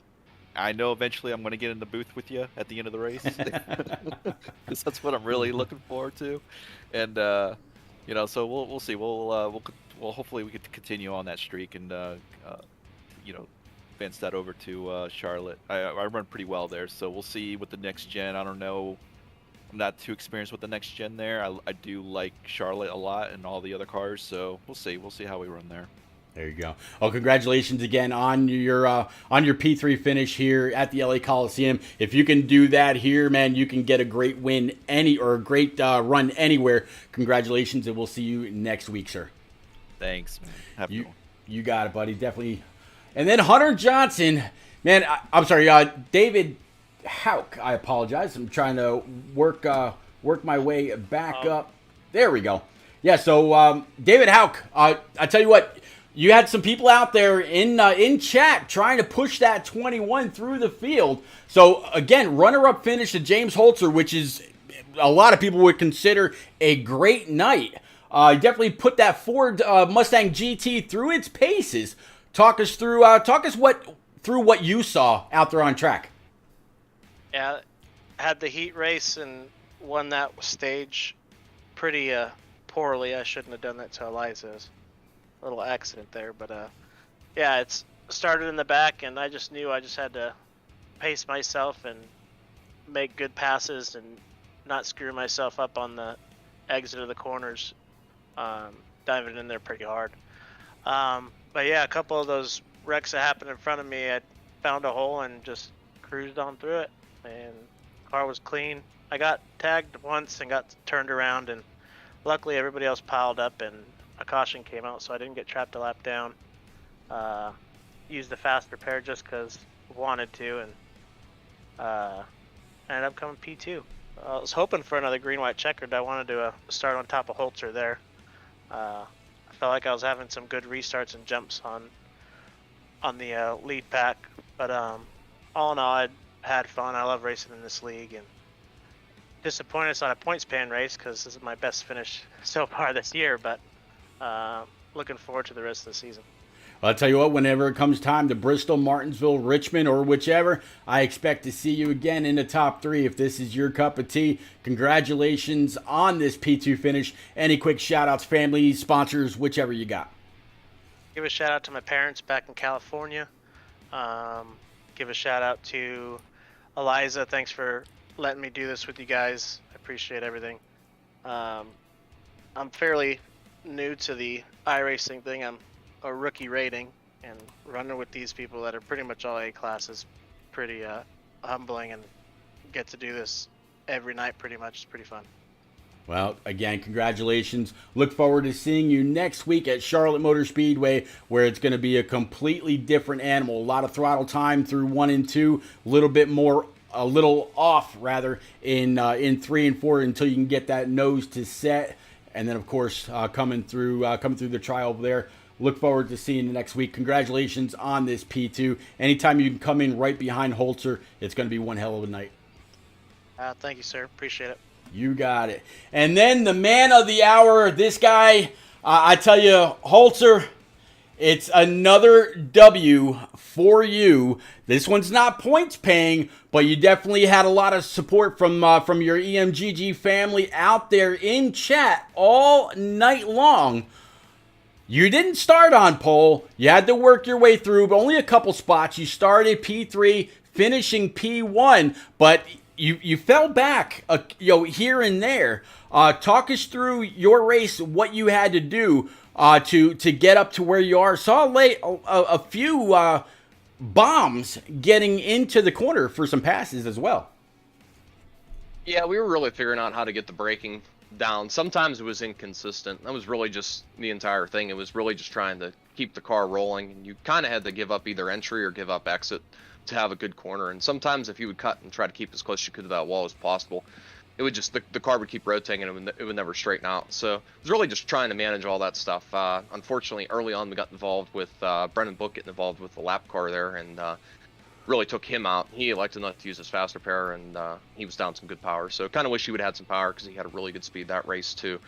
I know eventually I'm going to get in the booth with you at the end of the race. Because that's what I'm really looking forward to. And you know, so we'll see. We'll hopefully we could continue on that streak and you know, advance that over to Charlotte. I run pretty well there, so we'll see with the next gen. I don't know. I'm not too experienced with the next gen there. I do like Charlotte a lot and all the other cars, so we'll see. We'll see how we run there. There you go. Well, congratulations again on your P3 finish here at the LA Coliseum. If you can do that here, man, you can get a great win a great run anywhere. Congratulations, and we'll see you next week, sir. Thanks, man. Have a good one. You got it, buddy. Definitely. And then Hunter Johnson, man. I'm sorry, David Hauk. I apologize. I'm trying to work my way back up. There we go. Yeah. So David Hauk, I tell you what. You had some people out there in chat trying to push that 21 through the field. So, again, runner-up finish to James Holzer, which is a lot of people would consider a great night. Definitely put that Ford Mustang GT through its paces. Talk us through what you saw out there on track. Yeah, had the heat race and won that stage pretty poorly. I shouldn't have done that to Eliza's. Little accident there, but yeah, it's started in the back, and I just knew I just had to pace myself and make good passes and not screw myself up on the exit of the corners, diving in there pretty hard. But yeah, a couple of those wrecks that happened in front of me, I found a hole and just cruised on through it, and the car was clean. I got tagged once and got turned around, and luckily everybody else piled up and a caution came out, so I didn't get trapped a lap down. Used the fast repair just because wanted to, and ended up coming P2. I was hoping for another green-white checkered. I wanted to start on top of Holzer there. I felt like I was having some good restarts and jumps on the lead pack, but all in all, I had fun. I love racing in this league, and disappointed it's not a points pan race because this is my best finish so far this year, but looking forward to the rest of the season. Well, I'll tell you what, whenever it comes time to Bristol, Martinsville, Richmond, or whichever, I expect to see you again in the top 3 if this is your cup of tea. Congratulations on this P2 finish. Any quick shout-outs, family, sponsors, whichever you got. Give a shout-out to my parents back in California. Give a shout-out to Eliza. Thanks for letting me do this with you guys. I appreciate everything. I'm fairly new to the iRacing thing. I'm a rookie rating, and running with these people that are pretty much all A class is pretty humbling, and get to do this every night pretty much. It's pretty fun. Well, again, congratulations. Look forward to seeing you next week at Charlotte Motor Speedway, where it's going to be a completely different animal. A lot of throttle time through 1 and 2, a little off rather in 3 and 4 until you can get that nose to set. And then, of course, coming through the trial there. Look forward to seeing you next week. Congratulations on this P2. Anytime you can come in right behind Holzer, it's going to be one hell of a night. Thank you, sir. Appreciate it. You got it. And then the man of the hour, this guy, I tell you, Holzer, it's another W for you. This one's not points paying, but you definitely had a lot of support from your EMGG family out there in chat all night long. You didn't start on pole. You had to work your way through, but only a couple spots. You started P3, finishing P1, but you fell back here and there. Talk us through your race, what you had to do to get up to where you are. Saw a few bombs getting into the corner for some passes as well. Yeah, we were really figuring out how to get the braking down. Sometimes it was inconsistent. That was really just the entire thing. It was really just trying to keep the car rolling, and you kind of had to give up either entry or give up exit to have a good corner. And sometimes if you would cut and try to keep as close as you could to that wall as possible, it would just the car would keep rotating and it would never straighten out. So it was really just trying to manage all that stuff. Unfortunately, early on we got involved with Brennan Book getting involved with the lap car there, and really took him out. He elected not to use his fast repair, and he was down some good power. So kind of wish he would have had some power because he had a really good speed that race too.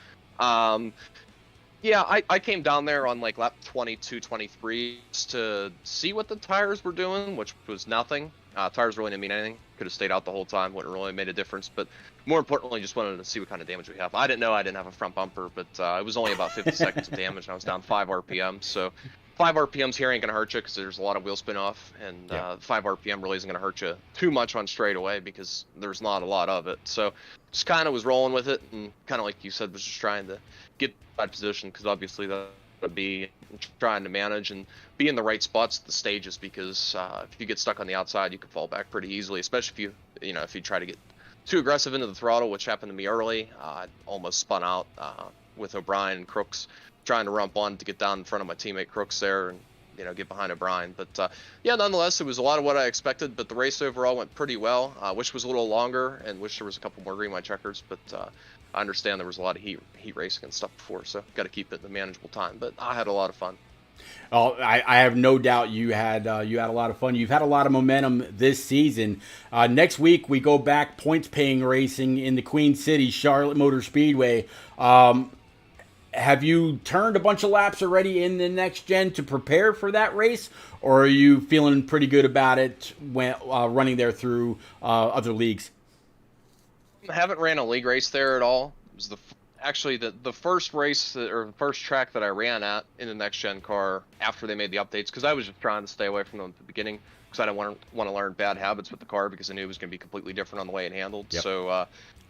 Yeah, I came down there on like lap 22, 23 just to see what the tires were doing, which was nothing. Tires really didn't mean anything. Could have stayed out the whole time, wouldn't really made a difference. But more importantly, just wanted to see what kind of damage we have. I didn't know I didn't have a front bumper, but it was only about 50 seconds of damage, and I was down 5 RPM. So 5 RPMs here ain't gonna hurt you because there's a lot of wheel spin off, and 5 RPM really isn't gonna hurt you too much on straightaway because there's not a lot of it. So just kind of was rolling with it, and kind of like you said, was just trying to get that position because obviously that would be trying to manage and be in the right spots at the stages because if you get stuck on the outside, you could fall back pretty easily, especially if you try to get too aggressive into the throttle, which happened to me early. I almost spun out with O'Brien and Crooks trying to rump on to get down in front of my teammate Crooks there and get behind O'Brien. But yeah, nonetheless, it was a lot of what I expected, but the race overall went pretty well. I wish it was a little longer and wish there was a couple more green light checkers, but I understand there was a lot of heat racing and stuff before, so got to keep it in a manageable time. But I had a lot of fun. Oh, I have no doubt you had a lot of fun. You've had a lot of momentum this season. Next week we go back points paying racing in the Queen City Charlotte Motor Speedway. Have you turned a bunch of laps already in the next gen to prepare for that race, or are you feeling pretty good about it when running there through other leagues? I haven't ran a league race there at all. It was actually the first race or the first track that I ran at in the next gen car after they made the updates, because I was just trying to stay away from them at the beginning because I didn't want to learn bad habits with the car because I knew it was going to be completely different on the way it handled. Yep. So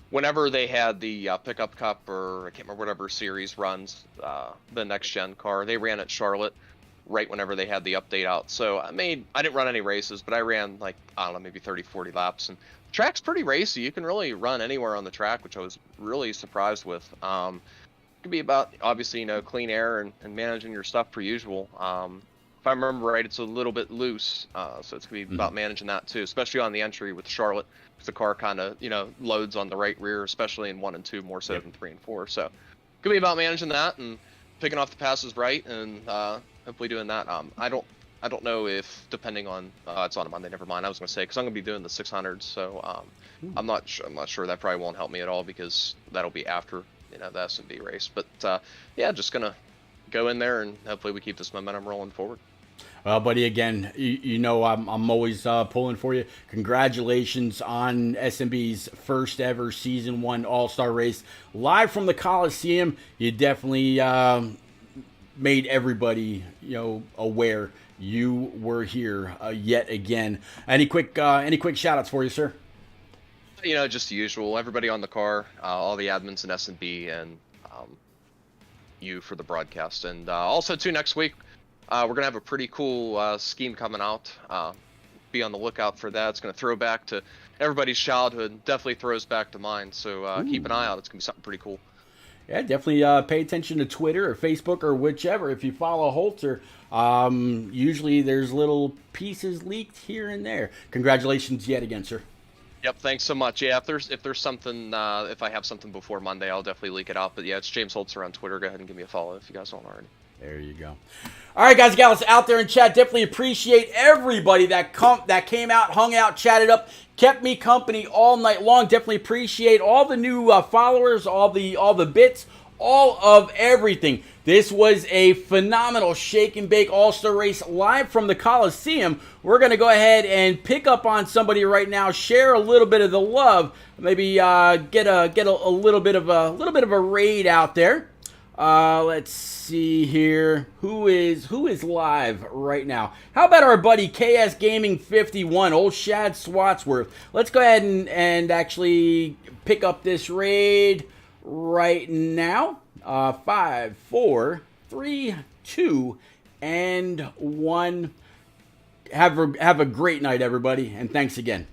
whenever they had the pickup cup, or I can't remember whatever series runs the next gen car, they ran at Charlotte right whenever they had the update out. So I didn't run any races, but I ran like, I don't know, maybe 30-40 laps, and the track's pretty racy. You can really run anywhere on the track, which I was really surprised with. It could be about, obviously, clean air and managing your stuff per usual. If I remember right, it's a little bit loose, so it's going to be about managing that too, especially on the entry with Charlotte, because the car kind of, loads on the right rear, especially in 1 and 2 more so than 3 and 4. So it could be about managing that and picking off the passes right, and hopefully doing that. I don't know if, depending on, it's on a Monday, never mind. I was going to say, because I'm going to be doing the 600s, so I'm not sure. That probably won't help me at all because that'll be after, the S&B race. But yeah, just going to go in there and hopefully we keep this momentum rolling forward. Well, buddy, again, I'm always pulling for you. Congratulations on SMB's first ever Season 1 All-Star race. Live from the Coliseum, you definitely made everybody, aware you were here yet again. Any quick shout-outs for you, sir? Just the usual. Everybody on the car, all the admins in S&B, and you for the broadcast. And also, too, next week, we're going to have a pretty cool scheme coming out. Be on the lookout for that. It's going to throw back to everybody's childhood. Definitely throws back to mine. So keep an eye out. It's going to be something pretty cool. Yeah, definitely pay attention to Twitter or Facebook or whichever. If you follow Holzer, usually there's little pieces leaked here and there. Congratulations yet again, sir. Yep, thanks so much. Yeah, if there's something, if I have something before Monday, I'll definitely leak it out. But yeah, it's James Holzer on Twitter. Go ahead and give me a follow if you guys don't already. There you go. All right, guys and gals out there in chat, definitely appreciate everybody that came out, hung out, chatted up, kept me company all night long. Definitely appreciate all the new followers, all the bits, all of everything. This was a phenomenal shake and bake all-star race live from the Coliseum. We're gonna go ahead and pick up on somebody right now, share a little bit of the love, maybe get a little bit of a raid out there. Let's see here. Who is live right now? How about our buddy KS Gaming 51, old Shad Swatsworth? Let's go ahead and actually pick up this raid right now. 5, 4, 3, 2, and 1. Have a great night, everybody, and thanks again.